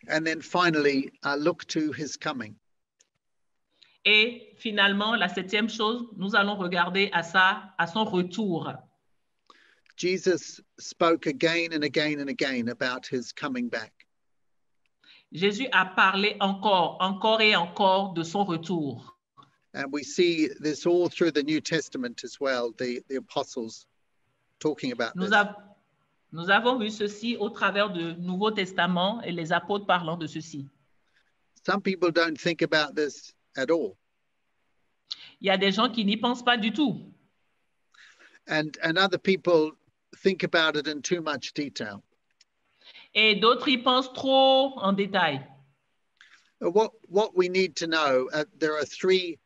And then finally, look to his coming. Et finalement, la septième chose, nous allons regarder à son retour. Jesus spoke again and again and again about his coming back. Jésus a parlé encore et encore de son retour. And we see this all through the New Testament as well, the apostles talking about this. Nous avons vu ceci au travers du Nouveau Testament et les apôtres parlant de ceci. Some people don't think about this at all. Il y a des gens qui n'y pensent pas du tout. And other people think about it in too much detail. Et d'autres y pensent trop en détail. What we need to know, there are three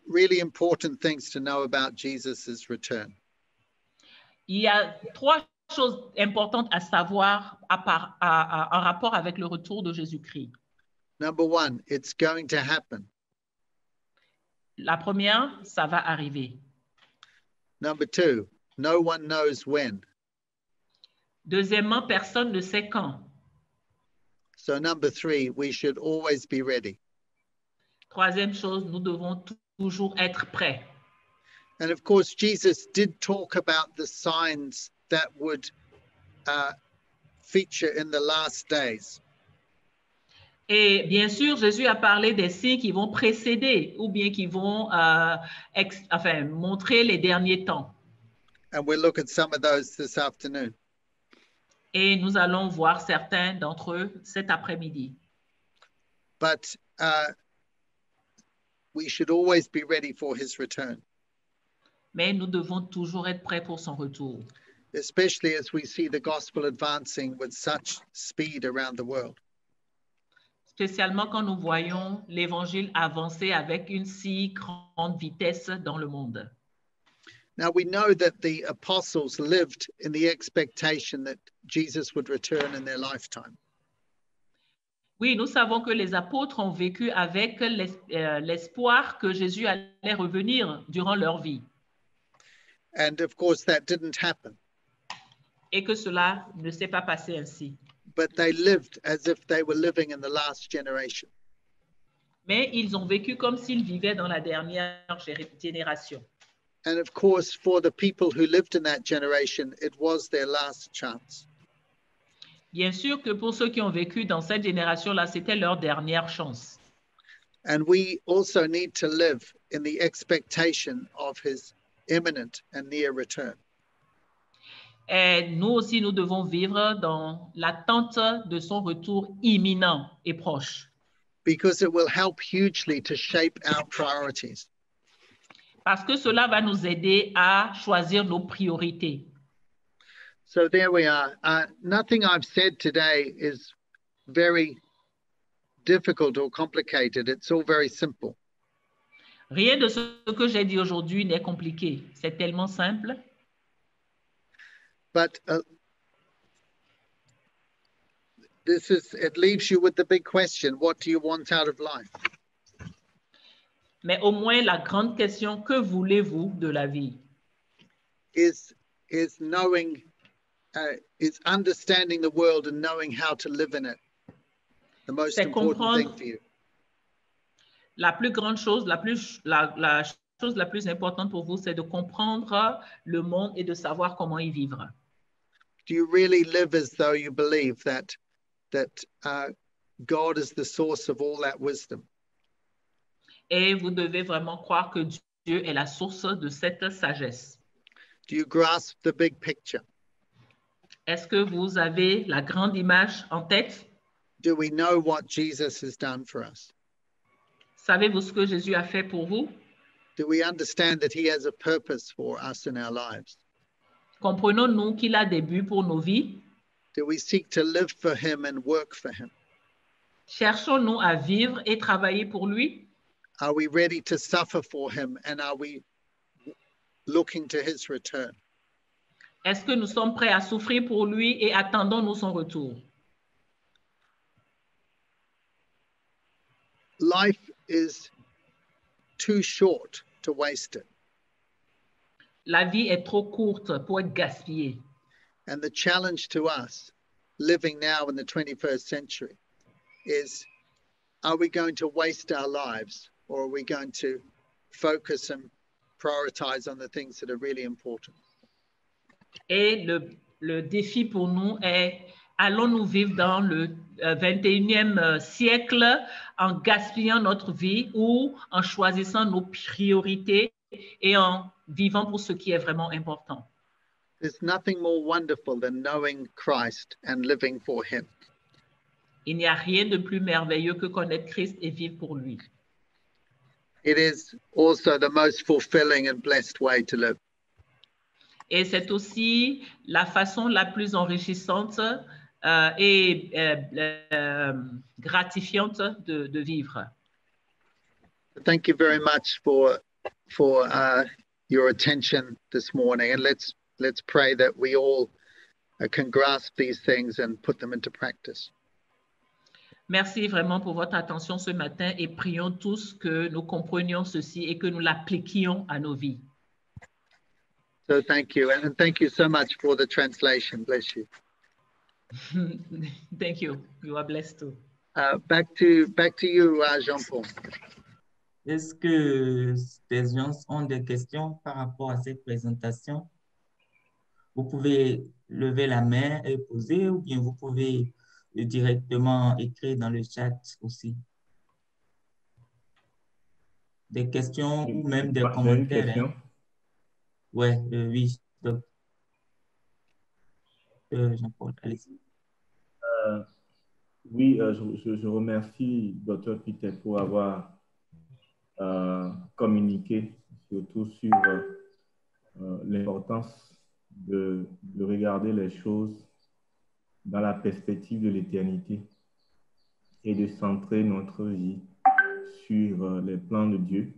really important things to know about Jesus' return. Il y a trois choses importantes à savoir en rapport avec le retour de Jésus-Christ. Number one, it's going to happen. La première, ça va arriver. Number two, no one knows when. Deuxièmement, personne ne sait quand. So number three, we should always be ready. Troisième chose, nous devons toujours être prêts. And of course, Jesus did talk about the signs that would feature in the last days. Et bien sûr, Jésus a parlé des signes qui vont précéder ou bien qui vont montrer les derniers temps. And we'll look at some of those this afternoon. Et nous allons voir certains d'entre eux cet après-midi. But we should always be ready for his return. Mais nous devons toujours être prêts pour son retour. Especially as we see the gospel advancing with such speed around the world. Spécialement quand nous voyons l'évangile avancer avec une si grande vitesse dans le monde. Now we know that the apostles lived in the expectation that Jesus would return in their lifetime. Oui, nous savons que les apôtres ont vécu avec l'espoir que Jésus allait revenir durant leur vie. And of course that didn't happen. Et que cela ne s'est pas passé ainsi. But they lived as if they were living in the last generation. Mais ils ont vécu comme s'ils vivaient dans la dernière génération. And of course, for the people who lived in that generation, it was their last chance. Bien sûr que pour ceux qui ont vécu dans cette génération-là, c'était leur dernière chance. And we also need to live in the expectation of his imminent and near return. Et nous aussi, nous devons vivre dans l'attente de son retour imminent et proche. Because it will help hugely to shape our priorities. Parce que cela va nous aider à choisir nos priorités. So there we are. Nothing I've said today is very difficult or complicated. It's all very simple. Rien de ce que j'ai dit aujourd'hui n'est compliqué. C'est tellement simple. But it leaves you with the big question, what do you want out of life? Mais au moins, la grande question, que voulez-vous de la vie? Is knowing, is understanding the world and knowing how to live in it the most important thing for you? La plus grande chose, la chose la plus importante pour vous, c'est de comprendre le monde et de savoir comment y vivre. Do you really live as though you believe that God is the source of all that wisdom? Et vous devez vraiment croire que Dieu est la source de cette sagesse. Do you grasp the big picture? Est-ce que vous avez la grande image en tête? Do we know what Jesus has done for us? Savez-vous ce que Jésus a fait pour vous? Do we understand that he has a purpose for us in our lives? Comprenons-nous qu'il a des buts pour nos vies? Do we seek to live for him and work for him? Cherchons-nous à vivre et travailler pour lui? Are we ready to suffer for him, and are we looking to his return? Est-ce que nous sommes prêts à souffrir pour lui et attendons-nous son retour? Life is too short to waste it. La vie est trop courte pour être gaspillée. And the challenge to us living now in the 21st century is, are we going to waste our lives, or are we going to focus and prioritize on the things that are really important? Et le défi pour nous est, allons-nous vivre dans le 21e siècle en gaspillant notre vie ou en choisissant nos priorités et en vivant pour ce qui est vraiment important? There's nothing more wonderful than knowing Christ and living for him. Il n'y a rien de plus merveilleux que connaître Christ et vivre pour lui. It is also the most fulfilling and blessed way to live. Et c'est aussi la façon la plus enrichissante et gratifiante de vivre. Thank you very much for your attention this morning, and let's pray that we all can grasp these things and put them into practice. Merci vraiment pour votre attention ce matin et prions tous que nous comprenions ceci et que nous l'appliquions à nos vies. So thank you, and thank you so much for the translation. Bless you. Thank you. You are blessed too. Back to you, Jean-Paul. Est-ce que des gens ont des questions par rapport à cette présentation? Vous pouvez lever la main et poser, ou bien vous pouvez directement écrire dans le chat aussi. Des questions ou même des commentaires. J'ai une question. Hein? Ouais, oui. Donc, Jean-Paul, allez-y. Oui, je remercie Dr. Peter pour avoir communiqué surtout sur l'importance de regarder les choses dans la perspective de l'éternité et de centrer notre vie sur les plans de Dieu.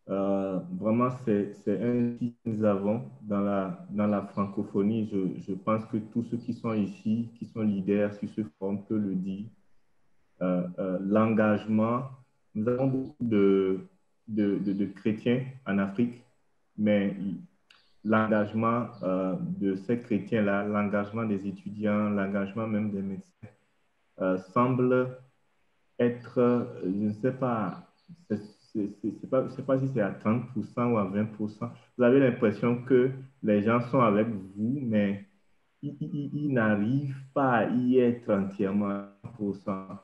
Vraiment, c'est un outil que nous avons dans la francophonie. Je pense que tous ceux qui sont ici, qui sont leaders sur ce forum, peuvent le dire. L'engagement, nous avons beaucoup de chrétiens en Afrique, mais l'engagement de ces chrétiens-là, l'engagement des étudiants, l'engagement même des médecins, semble être, je ne sais pas, c'est pas si c'est à 30% ou à 20%. Vous avez l'impression que les gens sont avec vous, mais ils n'arrivent pas à y être entièrement à 100%.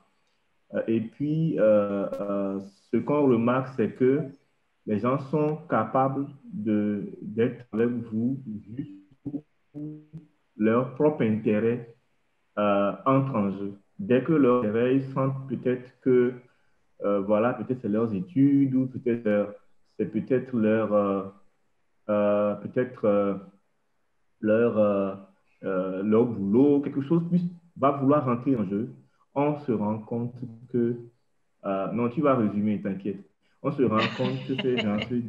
Et puis, ce qu'on remarque, c'est que les gens sont capables d'être avec vous juste où leur propre intérêt entre en jeu. Dès que leur intérêt, ils sentent peut-être que voilà, peut-être c'est leurs études ou peut-être c'est peut-être leur boulot, quelque chose va vouloir rentrer en jeu. On se rend compte que non, tu vas résumer, t'inquiète. On se rend compte que ces gens se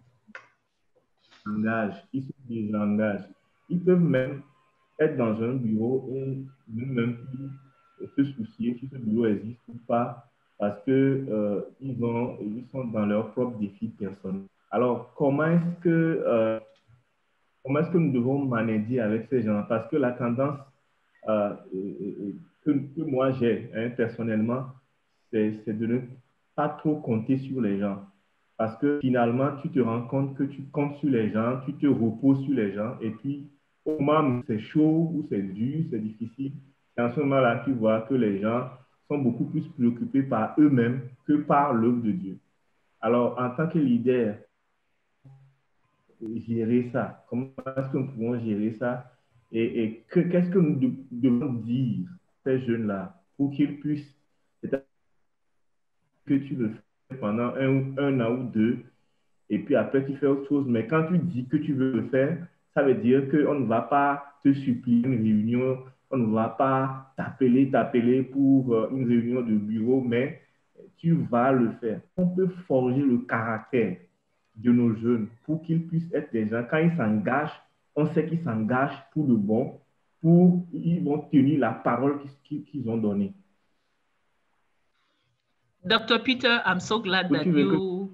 engagent, ils se désengagent. Ils peuvent même être dans un bureau et même se soucier si ce bureau existe ou pas, parce que ils sont dans leur propre défi personnel. Alors, comment est-ce que nous devons manager avec ces gens? Parce que la tendance que moi j'ai personnellement, c'est de ne pas trop compter sur les gens. Parce que finalement, tu te rends compte que tu comptes sur les gens, tu te reposes sur les gens, et puis au moment où c'est chaud, où c'est dur, c'est difficile, et en ce moment-là, tu vois que les gens sont beaucoup plus préoccupés par eux-mêmes que par l'œuvre de Dieu. Alors, en tant que leader, gérer ça, comment est-ce que nous pouvons gérer ça et qu'est-ce que nous devons dire à ces jeunes-là pour qu'ils puissent, c'est-à-dire que tu le fais pendant un an ou deux, et puis après tu fais autre chose. Mais quand tu dis que tu veux le faire, ça veut dire qu'on ne va pas te supplier une réunion, on ne va pas t'appeler pour une réunion de bureau, mais tu vas le faire. On peut forger le caractère de nos jeunes pour qu'ils puissent être des gens, quand ils s'engagent, on sait qu'ils s'engagent pour le bon, ils vont tenir la parole qu'ils ont donnée. Dr. Peter, I'm so glad that you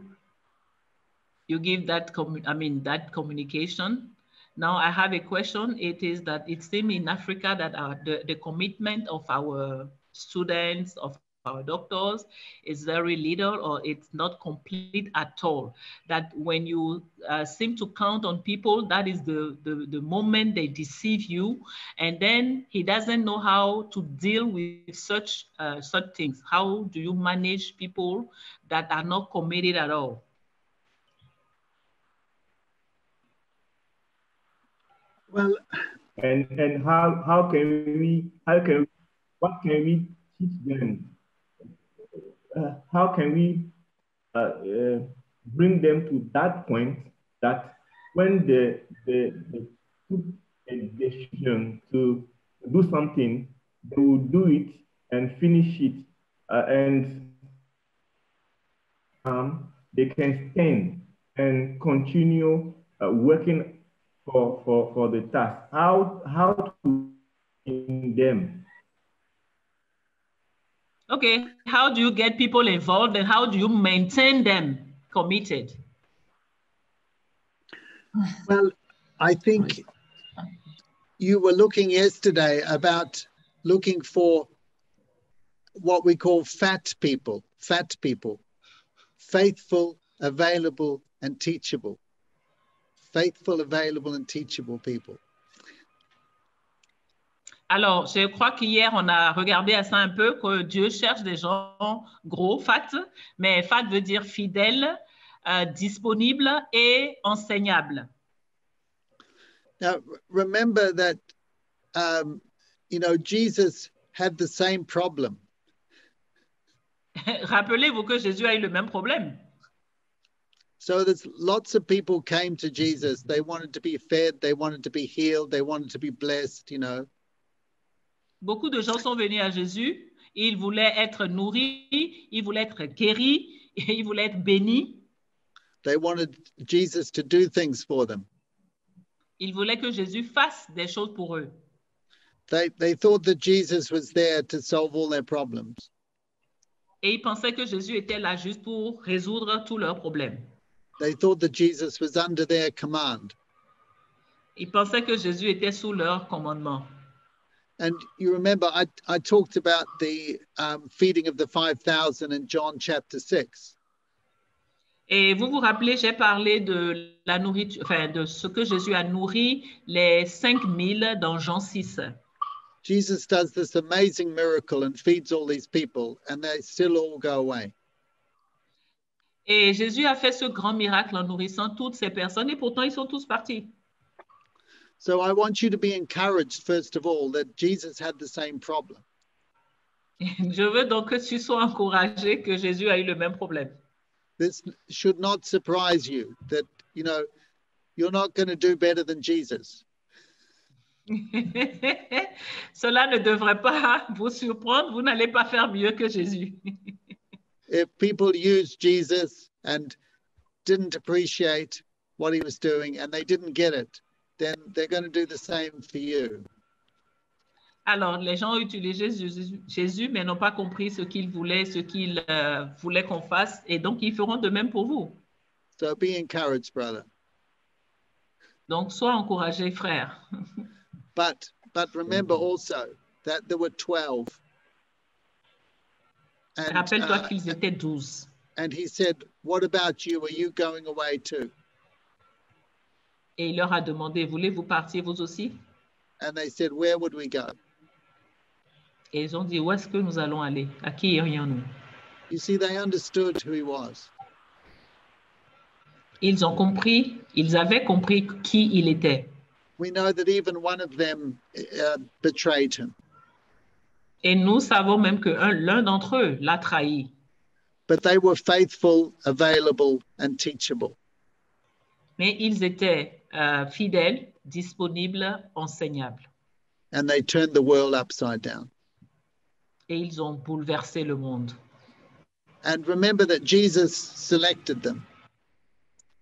give that that communication. Now I have a question. It is that it seems in Africa that the commitment of our students, of our doctors is very little, or it's not complete at all. That when you seem to count on people, that is the moment they deceive you, and then he doesn't know how to deal with such things. How do you manage people that are not committed at all? Well, and how can we what can we teach them? How can we bring them to that point that when they put a decision to do something, they will do it and finish it, and they can stand and continue working for the task. How to in them? Okay, how do you get people involved and how do you maintain them committed? Well, I think you were looking yesterday about looking for what we call fat people, faithful, available, and teachable. Faithful, available, and teachable people. Alors, je crois qu'hier, on a regardé à ça un peu, que Dieu cherche des gens gros, fat, mais fat veut dire fidèle, disponible et enseignable. Now, remember that, Jesus had the same problem. Rappelez-vous que Jésus a eu le même problème. So there's lots of people came to Jesus. They wanted to be fed, they wanted to be healed, they wanted to be blessed, Beaucoup de gens sont venus à Jésus. Ils voulaient être nourris, ils voulaient être guéris, ils voulaient être bénis. They wanted Jesus to do things for them. Ils voulaient que Jésus fasse des choses pour eux. They thought that Jesus was there to solve all their problems. Et ils pensaient que Jésus était là juste pour résoudre tous leurs problèmes. They thought that Jesus was under their command. Ils pensaient que Jésus était sous leur commandement. And you remember, I talked about the feeding of the 5,000 in John chapter 6. Et vous vous rappelez, j'ai parlé de la nourriture, de ce que Jésus a nourri les 5,000 dans Jean 6. Jesus does this amazing miracle and feeds all these people, and they still all go away. Et Jésus a fait ce grand miracle en nourrissant toutes ces personnes, et pourtant ils sont tous partis. So I want you to be encouraged, first of all, that Jesus had the same problem. Je veux donc que tu sois encouragé que Jésus a eu le même problème. This should not surprise you that, you're not going to do better than Jesus. Cela ne devrait pas vous surprendre, vous n'allez pas faire mieux que Jésus. If people used Jesus and didn't appreciate what he was doing and they didn't get it, then they're going to do the same for you. Alors, les gens ont utilisé Jésus, mais n'ont pas compris ce qu'il voulait qu'on fasse, et donc ils feront de même pour vous. So be encouraged, brother. Donc, sois encouragé, frère. But remember also that there were 12. Rappelle-toi qu'ils étaient 12. And he said, what about you? Are you going away too? Et il leur a demandé, voulez-vous partir vous aussi? And they said, where would we go? Et ils ont dit, où est-ce que nous allons aller? À qui irions-nous? You see, they understood who he was. Ils ont compris, ils avaient compris qui il était. We know that even one of them betrayed him. Et nous savons même que l'un d'entre eux l'a trahi. But they were faithful, available, and teachable. Mais ils étaient fidèles, disponibles, enseignables. And they turned the world upside down. Et ils ont bouleversé le monde. And remember that Jesus selected them.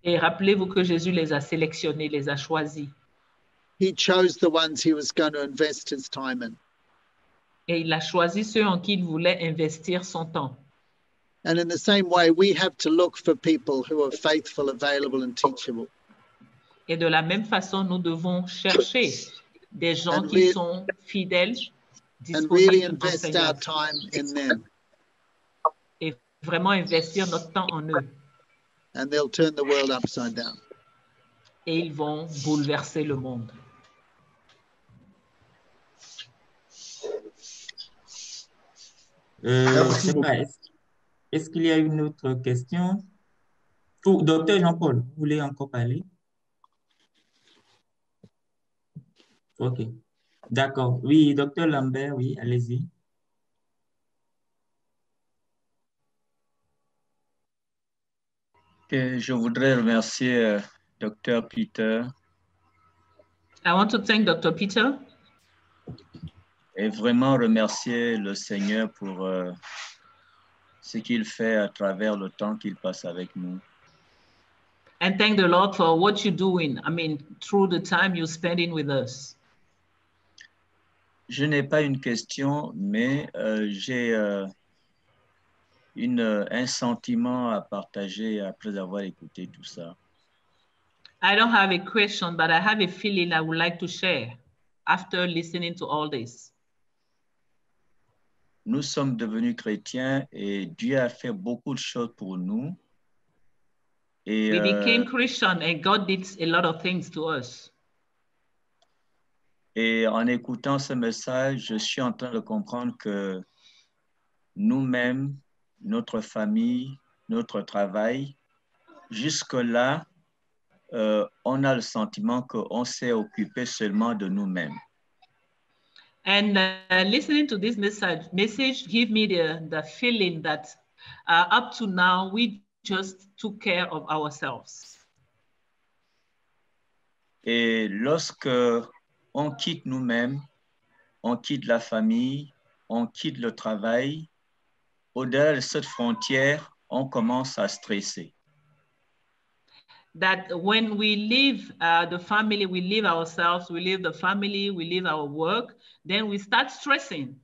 Et rappelez-vous que Jésus les a sélectionnés, les a choisis. He chose the ones he was going to invest his time in. Et il a choisi ceux en qui il voulait investir son temps. And in the same way, we have to look for people who are faithful, available, and teachable. Et de la même façon, nous devons chercher des gens qui sont fidèles, and really disponibles, invest our enseignables. time in them. Et vraiment investir notre temps en eux. And they'll turn the world upside down. Et ils vont bouleverser le monde. Je sais pas, est-ce qu'il y a une autre question? Docteur Jean-Paul, vous voulez encore parler? OK. D'accord. Oui, docteur Lambert, oui, allez-y. Je voudrais remercier Dr. Peter. I want to thank Dr. Peter. Et vraiment remercier le Seigneur pour ce qu'il fait à travers le temps qu'il passe avec nous. And thank the Lord for what you're doing. I mean, through the time you're spending with us. Je n'ai pas une question, mais j'ai un sentiment à partager après avoir écouté tout ça. I don't have a question, but I have a feeling I would like to share after listening to all this. Nous sommes devenus chrétiens et Dieu a fait beaucoup de choses pour nous. Et, we became Christian and God did a lot of things to us. Et en écoutant ce message, je suis en train de comprendre que nous-mêmes, notre famille, notre travail, jusque-là, on a le sentiment qu'on s'est occupé seulement de nous-mêmes. And listening to this message give me the feeling that up to now, we just took care of ourselves. Et lorsque on quitte nous-mêmes, on quitte la famille, on quitte le travail, au-delà de cette frontière, on commence à stresser. That when we leave the family, we leave ourselves, we leave the family, we leave our work, then we start stressing.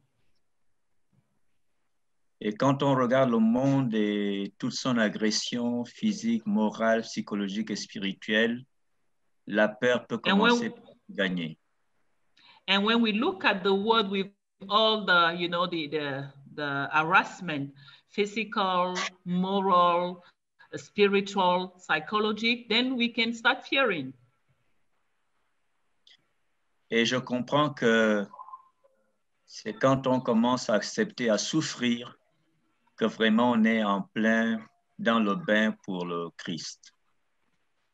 Et quand on regarde le monde et toute son agression physique, morale, psychologique et spirituelle, la peur peut commencer à gagner. And when we look at the world with all the, you know, the harassment, physical, moral, spiritual, psychological, then we can start fearing. Et je comprends que c'est quand on commence à accepter, à souffrir, que vraiment on est en plein dans le bain pour le Christ.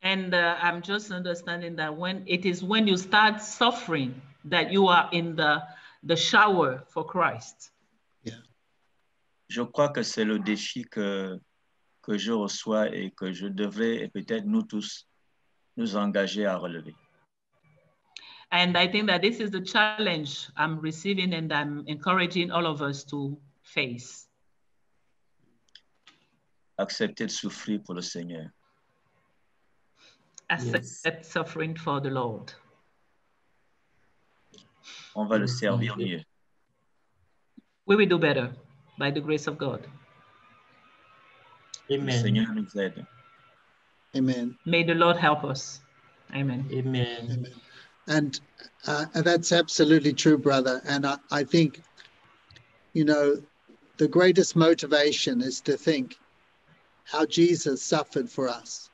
And I'm just understanding that when you start suffering that you are in the shower for Christ. Yeah. Je crois que c'est le défi que je reçois et que je devrais, et peut-être nous tous, nous engager à relever. And I think that this is the challenge I'm receiving and I'm encouraging all of us to face. Accepter de souffrir pour le Seigneur. Accept suffering for the Lord. On va le servir mieux. We will do better by the grace of God. Amen. Le Seigneur nous aide. Amen. May the Lord help us. Amen. Amen. Amen. And that's absolutely true, brother. And I think, you know, the greatest motivation is to think how Jesus suffered for us.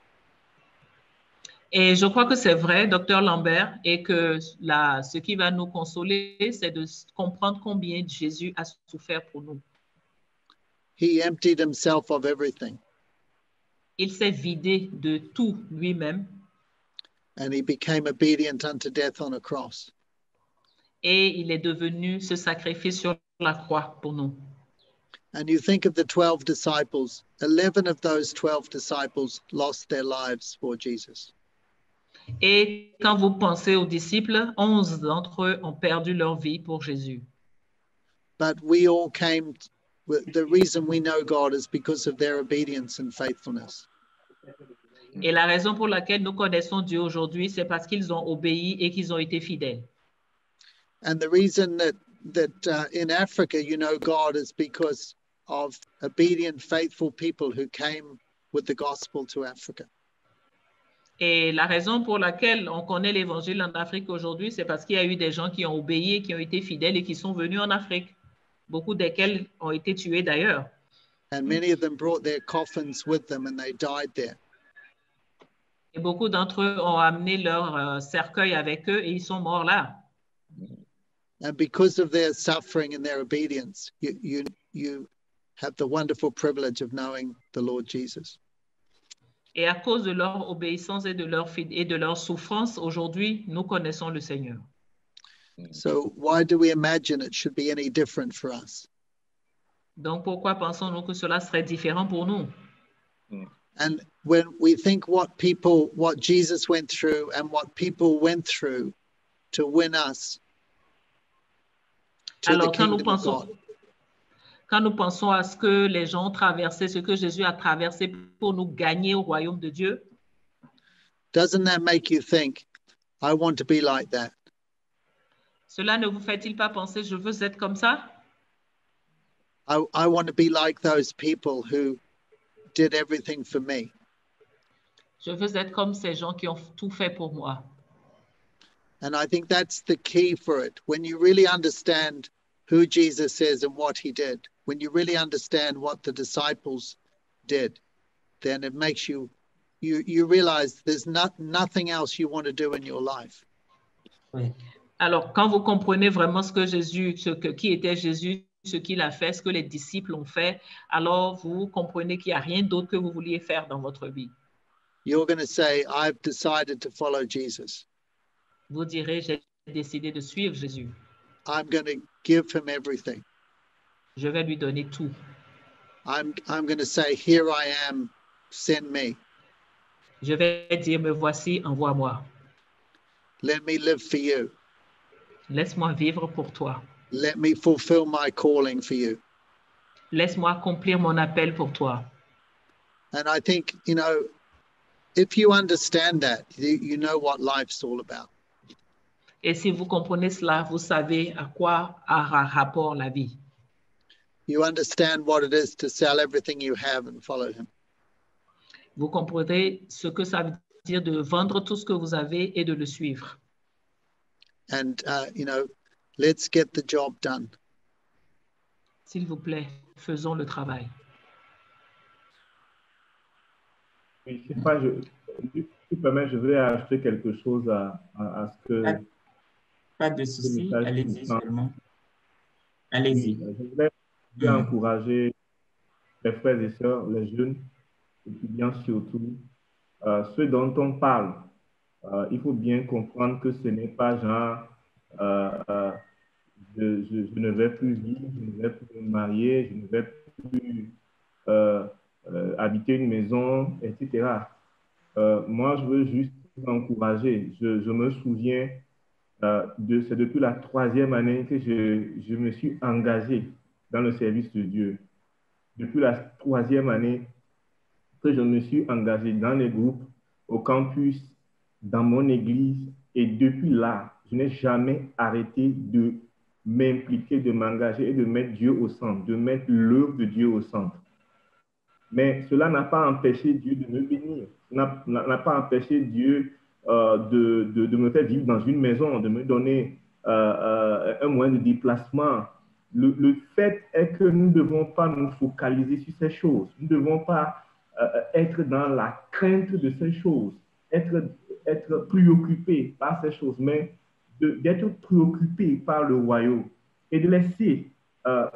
Et je crois que c'est vrai, docteur Lambert, et que ce qui va nous consoler, c'est de comprendre combien Jésus a souffert pour nous. He emptied himself of everything. Il s'est vidé de tout lui-même. And he became obedient unto death on a cross. Et il est devenu ce sacrifice sur la croix pour nous. And you think of the 12 disciples, 11 of those 12 disciples lost their lives for Jesus. Et quand vous pensez aux disciples, 11 d'entre eux ont perdu leur vie pour Jésus. But we all came, the reason we know God is because of their obedience and faithfulness. Et la raison pour laquelle nous connaissons Dieu aujourd'hui, c'est parce qu'ils ont obéi et qu'ils ont été fidèles. And the reason that in Africa you know God is because of obedient, faithful people who came with the gospel to Africa. Et la raison pour laquelle on connaît l'évangile en Afrique aujourd'hui, c'est parce qu'il y a eu des gens qui ont obéi, qui ont été fidèles et qui sont venus en Afrique, beaucoup desquels ont été tués d'ailleurs. And many of them brought their coffins with them and they died there. Et beaucoup d'entre eux ont amené leur cercueil avec eux et ils sont morts là. And because of their suffering and their obedience, you have the wonderful privilege of knowing the Lord Jesus. Et à cause de leur obéissance et de leur souffrance, aujourd'hui, nous connaissons le Seigneur. So why do we imagine it should be any different for us? Donc, pourquoi pensons-nous que cela serait différent pour nous? And when we think what Jesus went through and what people went through to win us to Alors, the kingdom of God. Quand nous pensons à ce que les gens ont traversé, ce que Jésus a traversé pour nous gagner au royaume de Dieu, Doesn't that make you think, I want to be like that? cela ne vous fait-il pas penser, je veux être comme ça? I want to be like those people who did everything for me. Je veux être comme ces gens qui ont tout fait pour moi. And I think that's the key for it. When you really understand who Jesus is and what he did, when you really understand what the disciples did, then it makes you realize there's nothing else you want to do in your life. Oui. Alors, quand vous comprenez vraiment qui était Jésus, ce qu'il a fait, ce que les disciples ont fait, alors vous comprenez qu'il n'y a rien d'autre que vous vouliez faire dans votre vie. You're going to say, I've decided to follow Jesus. Vous direz, j'ai décidé de suivre Jésus. I'm going to give him everything. Je vais lui donner tout. I'm going to say, here I am, send me. Je vais dire, me voici, envoie-moi. Let me live for you. Laisse-moi vivre pour toi. Let me fulfill my calling for you. Laisse-moi accomplir mon appel pour toi. And I think, if you understand that, you know what life's all about. Et si vous comprenez cela, vous savez à quoi a rapport la vie. You understand what it is to sell everything you have and follow him. Vous comprenez ce que ça veut dire de vendre tout ce que vous avez et de le suivre. And, let's get the job done. S'il vous plaît, faisons le travail. Oui, c'est pas, si tu permets, je vais ajouter quelque chose à ce que... Pas de souci, allez-y seulement. Allez-y. Je voulais encourager les frères et sœurs, les jeunes, étudiants surtout, ceux dont on parle. Il faut bien comprendre que ce n'est pas genre, je ne vais plus vivre, je ne vais plus me marier, je ne vais plus habiter une maison, etc. Moi, je veux juste vous encourager. Je me souviens, c'est depuis la 3e année que je me suis engagé dans le service de Dieu. Depuis la 3e année que je me suis engagé dans les groupes, au campus, dans mon église. Et depuis là, je n'ai jamais arrêté de m'impliquer, de m'engager et de mettre Dieu au centre, de mettre l'œuvre de Dieu au centre. Mais cela n'a pas empêché Dieu de me bénir. N'a pas empêché Dieu de me faire vivre dans une maison, de me donner un moyen de déplacement. Le fait est que nous ne devons pas nous focaliser sur ces choses. Nous ne devons pas être dans la crainte de ces choses, être préoccupé par ces choses, mais d'être préoccupé par le royaume et de laisser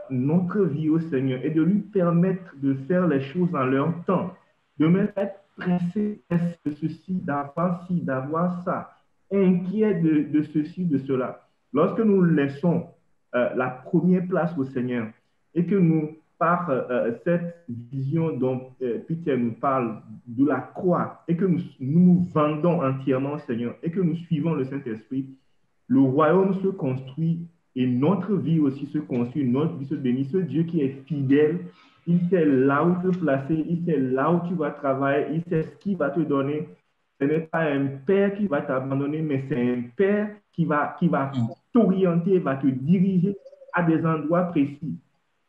notre vie au Seigneur et de lui permettre de faire les choses en leur temps, de même être pressé de ceci, d'avoir ça, inquiet de ceci, de cela. Lorsque nous laissons la première place au Seigneur et que nous, par cette vision dont Peter nous parle de la croix et que nous vendons entièrement au Seigneur et que nous suivons le Saint-Esprit, le royaume se construit et notre vie aussi se construit, notre vie se bénit. Ce Dieu qui est fidèle, il sait là où te placer, il sait là où tu vas travailler, il sait ce qu'il va te donner. Ce n'est pas un père qui va t'abandonner, mais c'est un père qui va t'orienter, va te diriger à des endroits précis.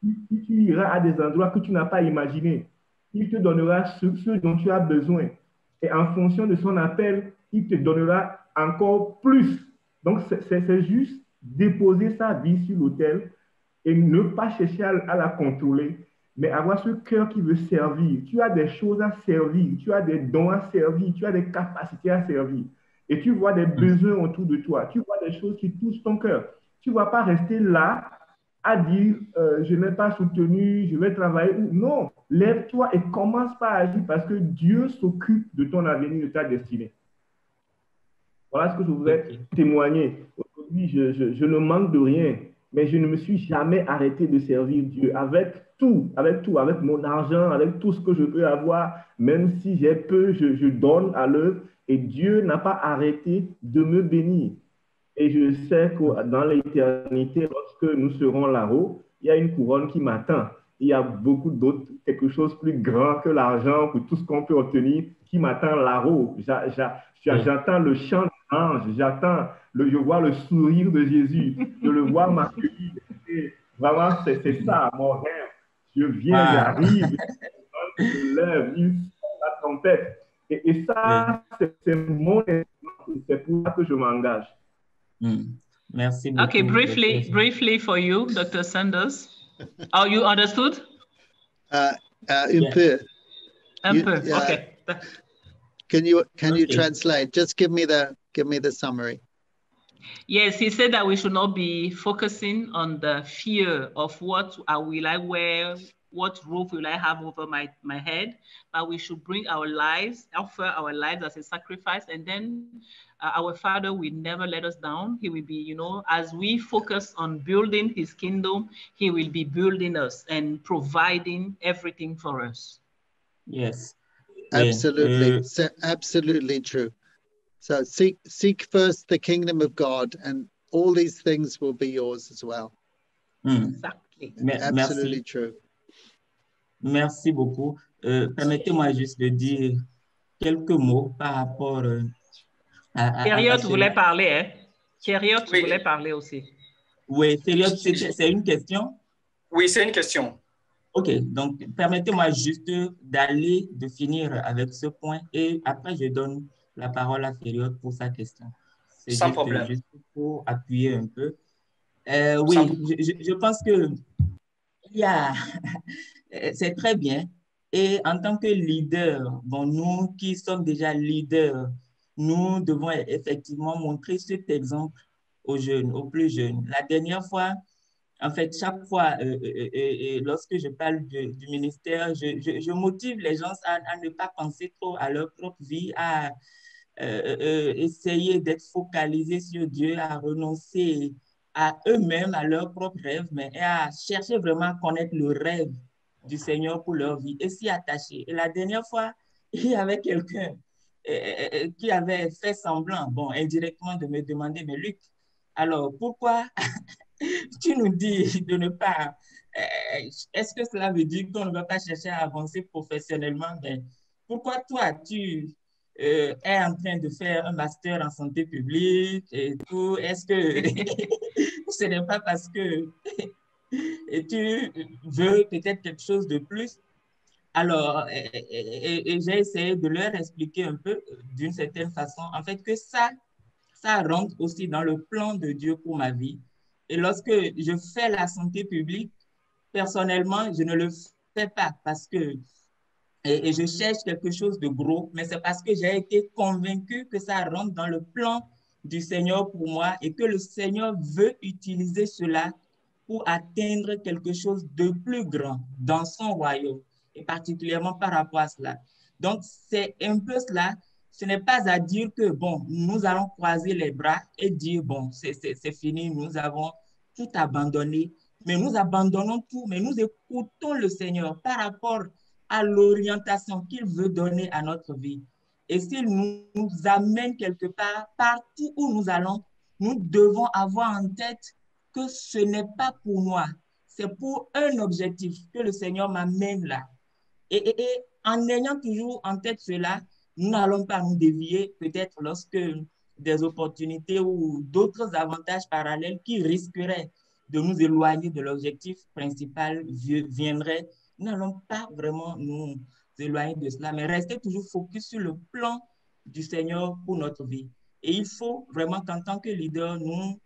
Tu iras à des endroits que tu n'as pas imaginés. Il te donnera ce dont tu as besoin. Et en fonction de son appel, il te donnera encore plus. Donc, c'est juste déposer sa vie sur l'autel et ne pas chercher à la contrôler, mais avoir ce cœur qui veut servir. Tu as des choses à servir, tu as des dons à servir, tu as des capacités à servir. Et tu vois des besoins autour de toi, tu vois des choses qui touchent ton cœur. Tu ne vas pas rester là à dire je n'ai pas soutenu, je vais travailler. Non, lève-toi et commence par agir parce que Dieu s'occupe de ton avenir, de ta destinée. Voilà ce que je voudrais témoigner. Aujourd'hui, je ne manque de rien, mais je ne me suis jamais arrêté de servir Dieu avec tout, avec mon argent, avec tout ce que je peux avoir, même si j'ai peu, je donne à l'œuvre et Dieu n'a pas arrêté de me bénir. Et je sais que dans l'éternité, lorsque nous serons là-haut, il y a une couronne qui m'attend. Il y a beaucoup d'autres, quelque chose plus grand que l'argent, que tout ce qu'on peut obtenir, qui m'attend là-haut. J'attends le chant des anges, je vois le sourire de Jésus, je le vois m'accueillir. Vraiment, c'est ça, mon rêve. Je viens, j'arrive, je lève, il sonne la trompette. Et ça, c'est mon esprit, c'est pour ça que je m'engage. Merci beaucoup. Okay, briefly for you, Dr. Sanders. Oh, you understood? Un peu. Un peu. Okay. Can you translate? Just give me the summary. Yes, he said that we should not be focusing on the fear of what will I wear, what roof will I have over my head, but we should bring our lives, offer our lives as a sacrifice, and then our Father will never let us down. He will be, as we focus on building his kingdom, he will be building us and providing everything for us. Yes. Absolutely. Absolutely true. So seek first the kingdom of God and all these things will be yours as well. Exactly. Absolutely true. Merci beaucoup. Permettez-moi juste de dire quelques mots par rapport à Thériot voulait parler, hein? Thériot voulait parler aussi. Oui, Thériot, c'est une question? Oui, c'est une question. OK, donc permettez-moi juste de finir avec ce point et après je donne la parole à Thériot pour sa question. Sans problème. Juste pour appuyer un peu. Oui, je pense que c'est très bien. Et en tant que leader, nous qui sommes déjà leaders, nous devons effectivement montrer cet exemple aux jeunes, aux plus jeunes. La dernière fois, en fait, chaque fois, lorsque je parle du ministère, je motive les gens à ne pas penser trop à leur propre vie, à essayer d'être focalisés sur Dieu, à renoncer à eux-mêmes, à leurs propres rêves, mais à chercher vraiment à connaître le rêve du Seigneur pour leur vie et s'y attacher. Et la dernière fois, il y avait quelqu'un qui avait fait semblant, indirectement, de me demander, mais Luc, alors pourquoi tu nous dis de ne pas... Est-ce que cela veut dire qu'on ne va pas chercher à avancer professionnellement? Pourquoi toi, tu es en train de faire un master en santé publique et tout? Est-ce que ce n'est pas parce que tu veux peut-être quelque chose de plus? Alors, j'ai essayé de leur expliquer un peu, d'une certaine façon, en fait, que ça rentre aussi dans le plan de Dieu pour ma vie. Et lorsque je fais la santé publique, personnellement, je ne le fais pas parce que et je cherche quelque chose de gros, mais c'est parce que j'ai été convaincu que ça rentre dans le plan du Seigneur pour moi et que le Seigneur veut utiliser cela pour atteindre quelque chose de plus grand dans son royaume, et particulièrement par rapport à cela. Donc, c'est un peu cela. Ce n'est pas à dire que, bon, nous allons croiser les bras et dire, bon, c'est fini, nous avons tout abandonné, mais nous abandonnons tout, mais nous écoutons le Seigneur par rapport à l'orientation qu'il veut donner à notre vie. Et s'il nous amène quelque part, partout où nous allons, nous devons avoir en tête que ce n'est pas pour moi, c'est pour un objectif que le Seigneur m'amène là. Et en ayant toujours en tête cela, nous n'allons pas nous dévier peut-être lorsque des opportunités ou d'autres avantages parallèles qui risqueraient de nous éloigner de l'objectif principal viendraient. Nous n'allons pas vraiment nous éloigner de cela, mais rester toujours focus sur le plan du Seigneur pour notre vie. Et il faut vraiment qu'en tant que leader, nous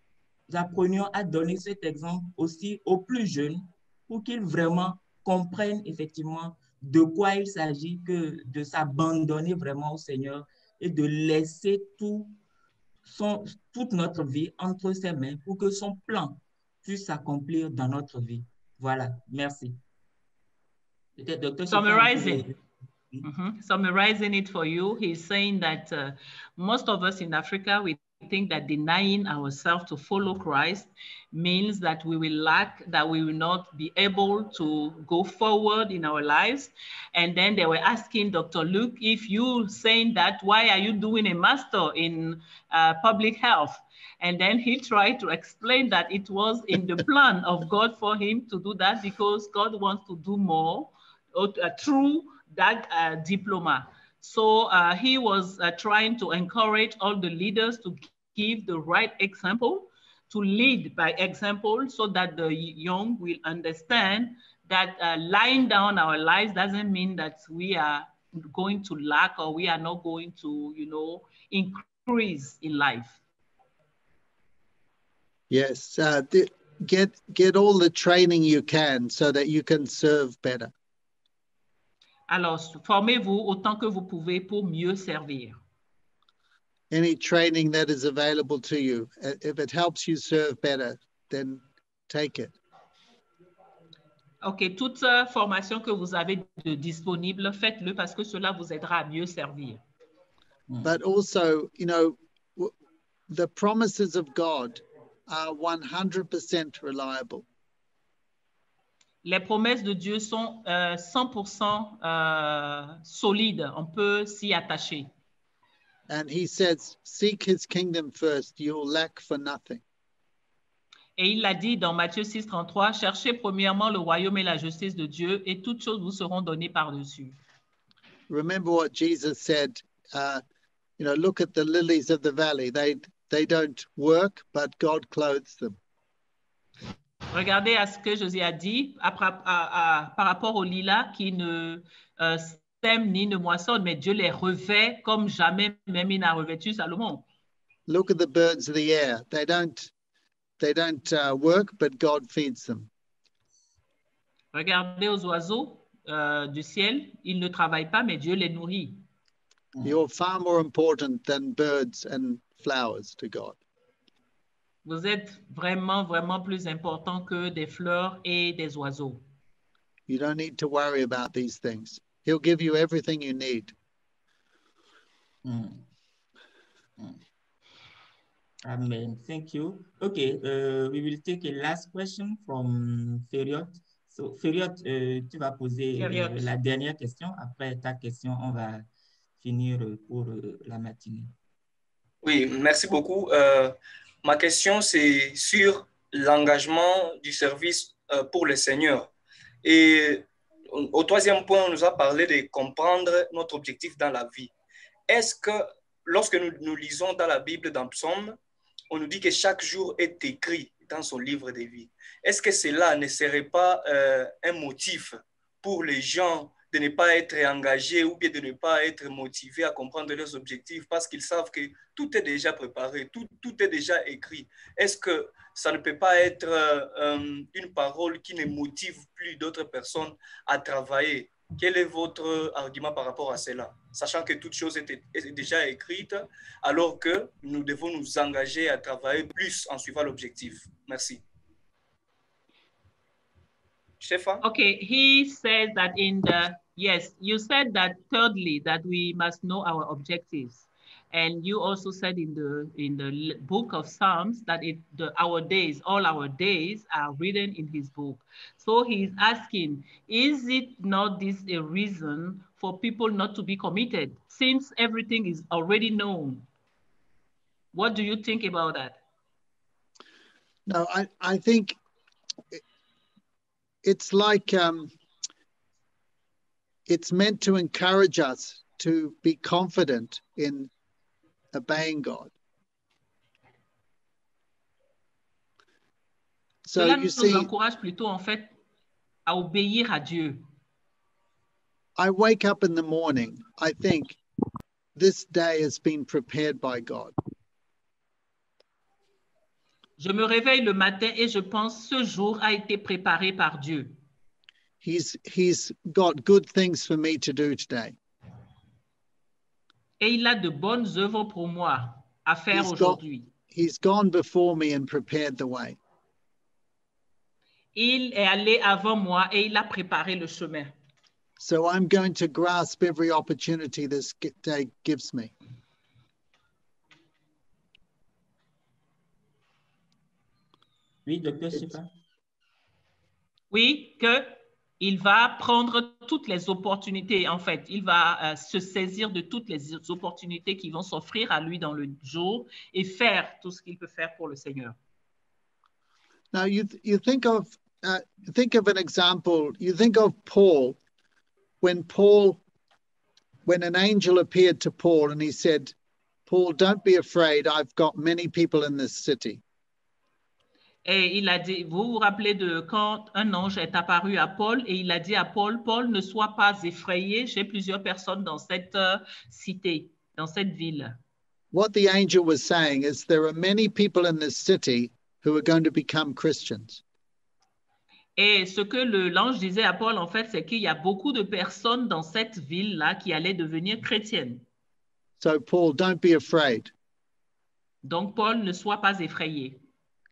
apprenions à donner cet exemple aussi aux plus jeunes pour qu'ils vraiment comprennent effectivement de quoi il s'agit que de s'abandonner vraiment au Seigneur et de laisser toute notre vie entre ses mains pour que son plan puisse s'accomplir dans notre vie. Voilà, merci. Peut-être, Dr. Summarizing. Summarizing it for you, he's saying that most of us in Africa, we think that denying ourselves to follow Christ means that we will lack, that we will not be able to go forward in our lives. And then they were asking Dr. Luke, if you saying that, why are you doing a master in public health? And then he tried to explain that it was in the plan of God for him to do that because God wants to do more through that diploma. So he was trying to encourage all the leaders to give the right example, to lead by example so that the young will understand that lying down our lives doesn't mean that we are going to lack or we are not going to, you know, increase in life. Yes, get all the training you can so that you can serve better. Alors, formez-vous autant que vous pouvez pour mieux servir. Any training that is available to you, if it helps you serve better, then take it. OK, toute formation que vous avez de disponible, faites-le parce que cela vous aidera à mieux servir. But also, you know, the promises of God are 100% reliable. Les promesses de Dieu sont 100% solides. On peut s'y attacher. And he says, seek his kingdom first, you'll lack for nothing. Et il l'a dit dans Matthieu 6, 33, cherchez premièrement le royaume et la justice de Dieu et toutes choses vous seront données par-dessus. Remember what Jesus said, you know, look at the lilies of the valley. They don't work, but God clothes them. Regardez à ce que Jésus a dit par rapport aux lilas qui ne sèment ni ne moissonnent, mais Dieu les revêt comme jamais même il n'a revêtu Salomon. Look at the birds of the air. They don't work, but God feeds them. Regardez aux oiseaux du ciel, ils ne travaillent pas, mais Dieu les nourrit. You're far more important than birds and flowers to God. Vous êtes vraiment, vraiment plus important que des fleurs et des oiseaux. You don't need to worry about these things. He'll give you everything you need. Amen. Thank you. Okay, we will take a last question from Feriot. So, Feriot, tu vas poser la dernière question. Après ta question, on va finir pour la matinée. Oui, merci beaucoup. Ma question, c'est sur l'engagement du service pour le Seigneur. Et au troisième point, on nous a parlé de comprendre notre objectif dans la vie. Est-ce que lorsque nous lisons dans la Bible, dans Psaume, on nous dit que chaque jour est écrit dans son livre de vie. Est-ce que cela ne serait pas un motif pour les gens de ne pas être engagés ou bien de ne pas être motivés à comprendre leurs objectifs parce qu'ils savent que tout est déjà préparé, tout est déjà écrit? Est-ce que ça ne peut pas être une parole qui ne motive plus d'autres personnes à travailler Quel est votre argument par rapport à cela, sachant que toute chose est déjà écrite, alors que nous devons nous engager à travailler plus en suivant l'objectif? Merci. Stefan? Okay, he says that yes, you said that thirdly, that we must know our objectives. And you also said in the book of Psalms that all our days are written in his book. So he's asking, is it not this a reason for people not to be committed since everything is already known? What do you think about that? No, I think it's like it's meant to encourage us to be confident in obeying God. So Cela you nous see, encourage plutôt en fait à obéir à Dieu. I wake up in the morning, I think this day has been prepared by God. Je me réveille le matin et je pense ce jour a été préparé par Dieu. He's got good things for me to do today. Et il a de bonnes œuvres pour moi à faire aujourd'hui. He's gone before me and prepared the way. Il est allé avant moi et il a préparé le chemin. So I'm going to grasp every opportunity this day gives me. Oui, docteur Stefan. Oui, qu'il va prendre toutes les opportunités, en fait. Il va se saisir de toutes les opportunités qui vont s'offrir à lui dans le jour et faire tout ce qu'il peut faire pour le Seigneur. Now you think of an example. You think of Paul, when an angel appeared to Paul and he said, "Paul, don't be afraid. I've got many people in this city." Et il a dit, vous vous rappelez de quand un ange est apparu à Paul et il a dit à Paul, Paul, ne sois pas effrayé, j'ai plusieurs personnes dans cette cité, dans cette ville. What the angel was saying is there are many people in this city who are going to become Christians. Et ce que l'ange disait à Paul, en fait, c'est qu'il y a beaucoup de personnes dans cette ville-là qui allaient devenir chrétiennes. So Paul, don't be afraid. Donc, Paul, ne sois pas effrayé.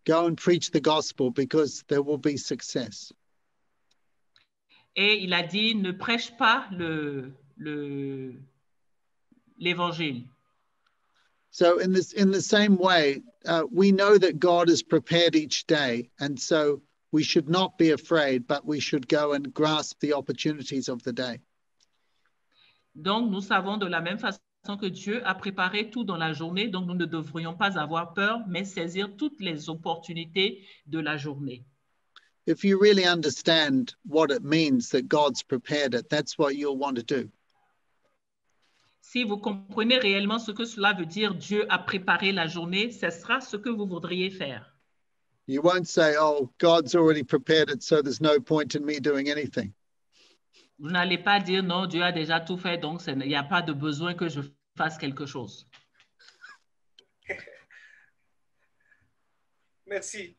Go and preach the gospel because there will be success. Et il a dit, ne prêche pas l'évangile. So in the same way, we know that God is prepared each day, and so we should not be afraid, but we should go and grasp the opportunities of the day. Donc, nous savons de la même façon que Dieu a préparé tout dans la journée, donc nous ne devrions pas avoir peur, mais saisir toutes les opportunités de la journée. If you really understand what it means that God's prepared it, that's what you'll want to do. Si vous comprenez réellement ce que cela veut dire, Dieu a préparé la journée, ce sera ce que vous voudriez faire. You won't say, oh, God's already prepared it, so there's no point in me doing anything. Vous n'allez pas dire, non, Dieu a déjà tout fait, donc il n'y a pas de besoin que je fasse quelque chose. Merci.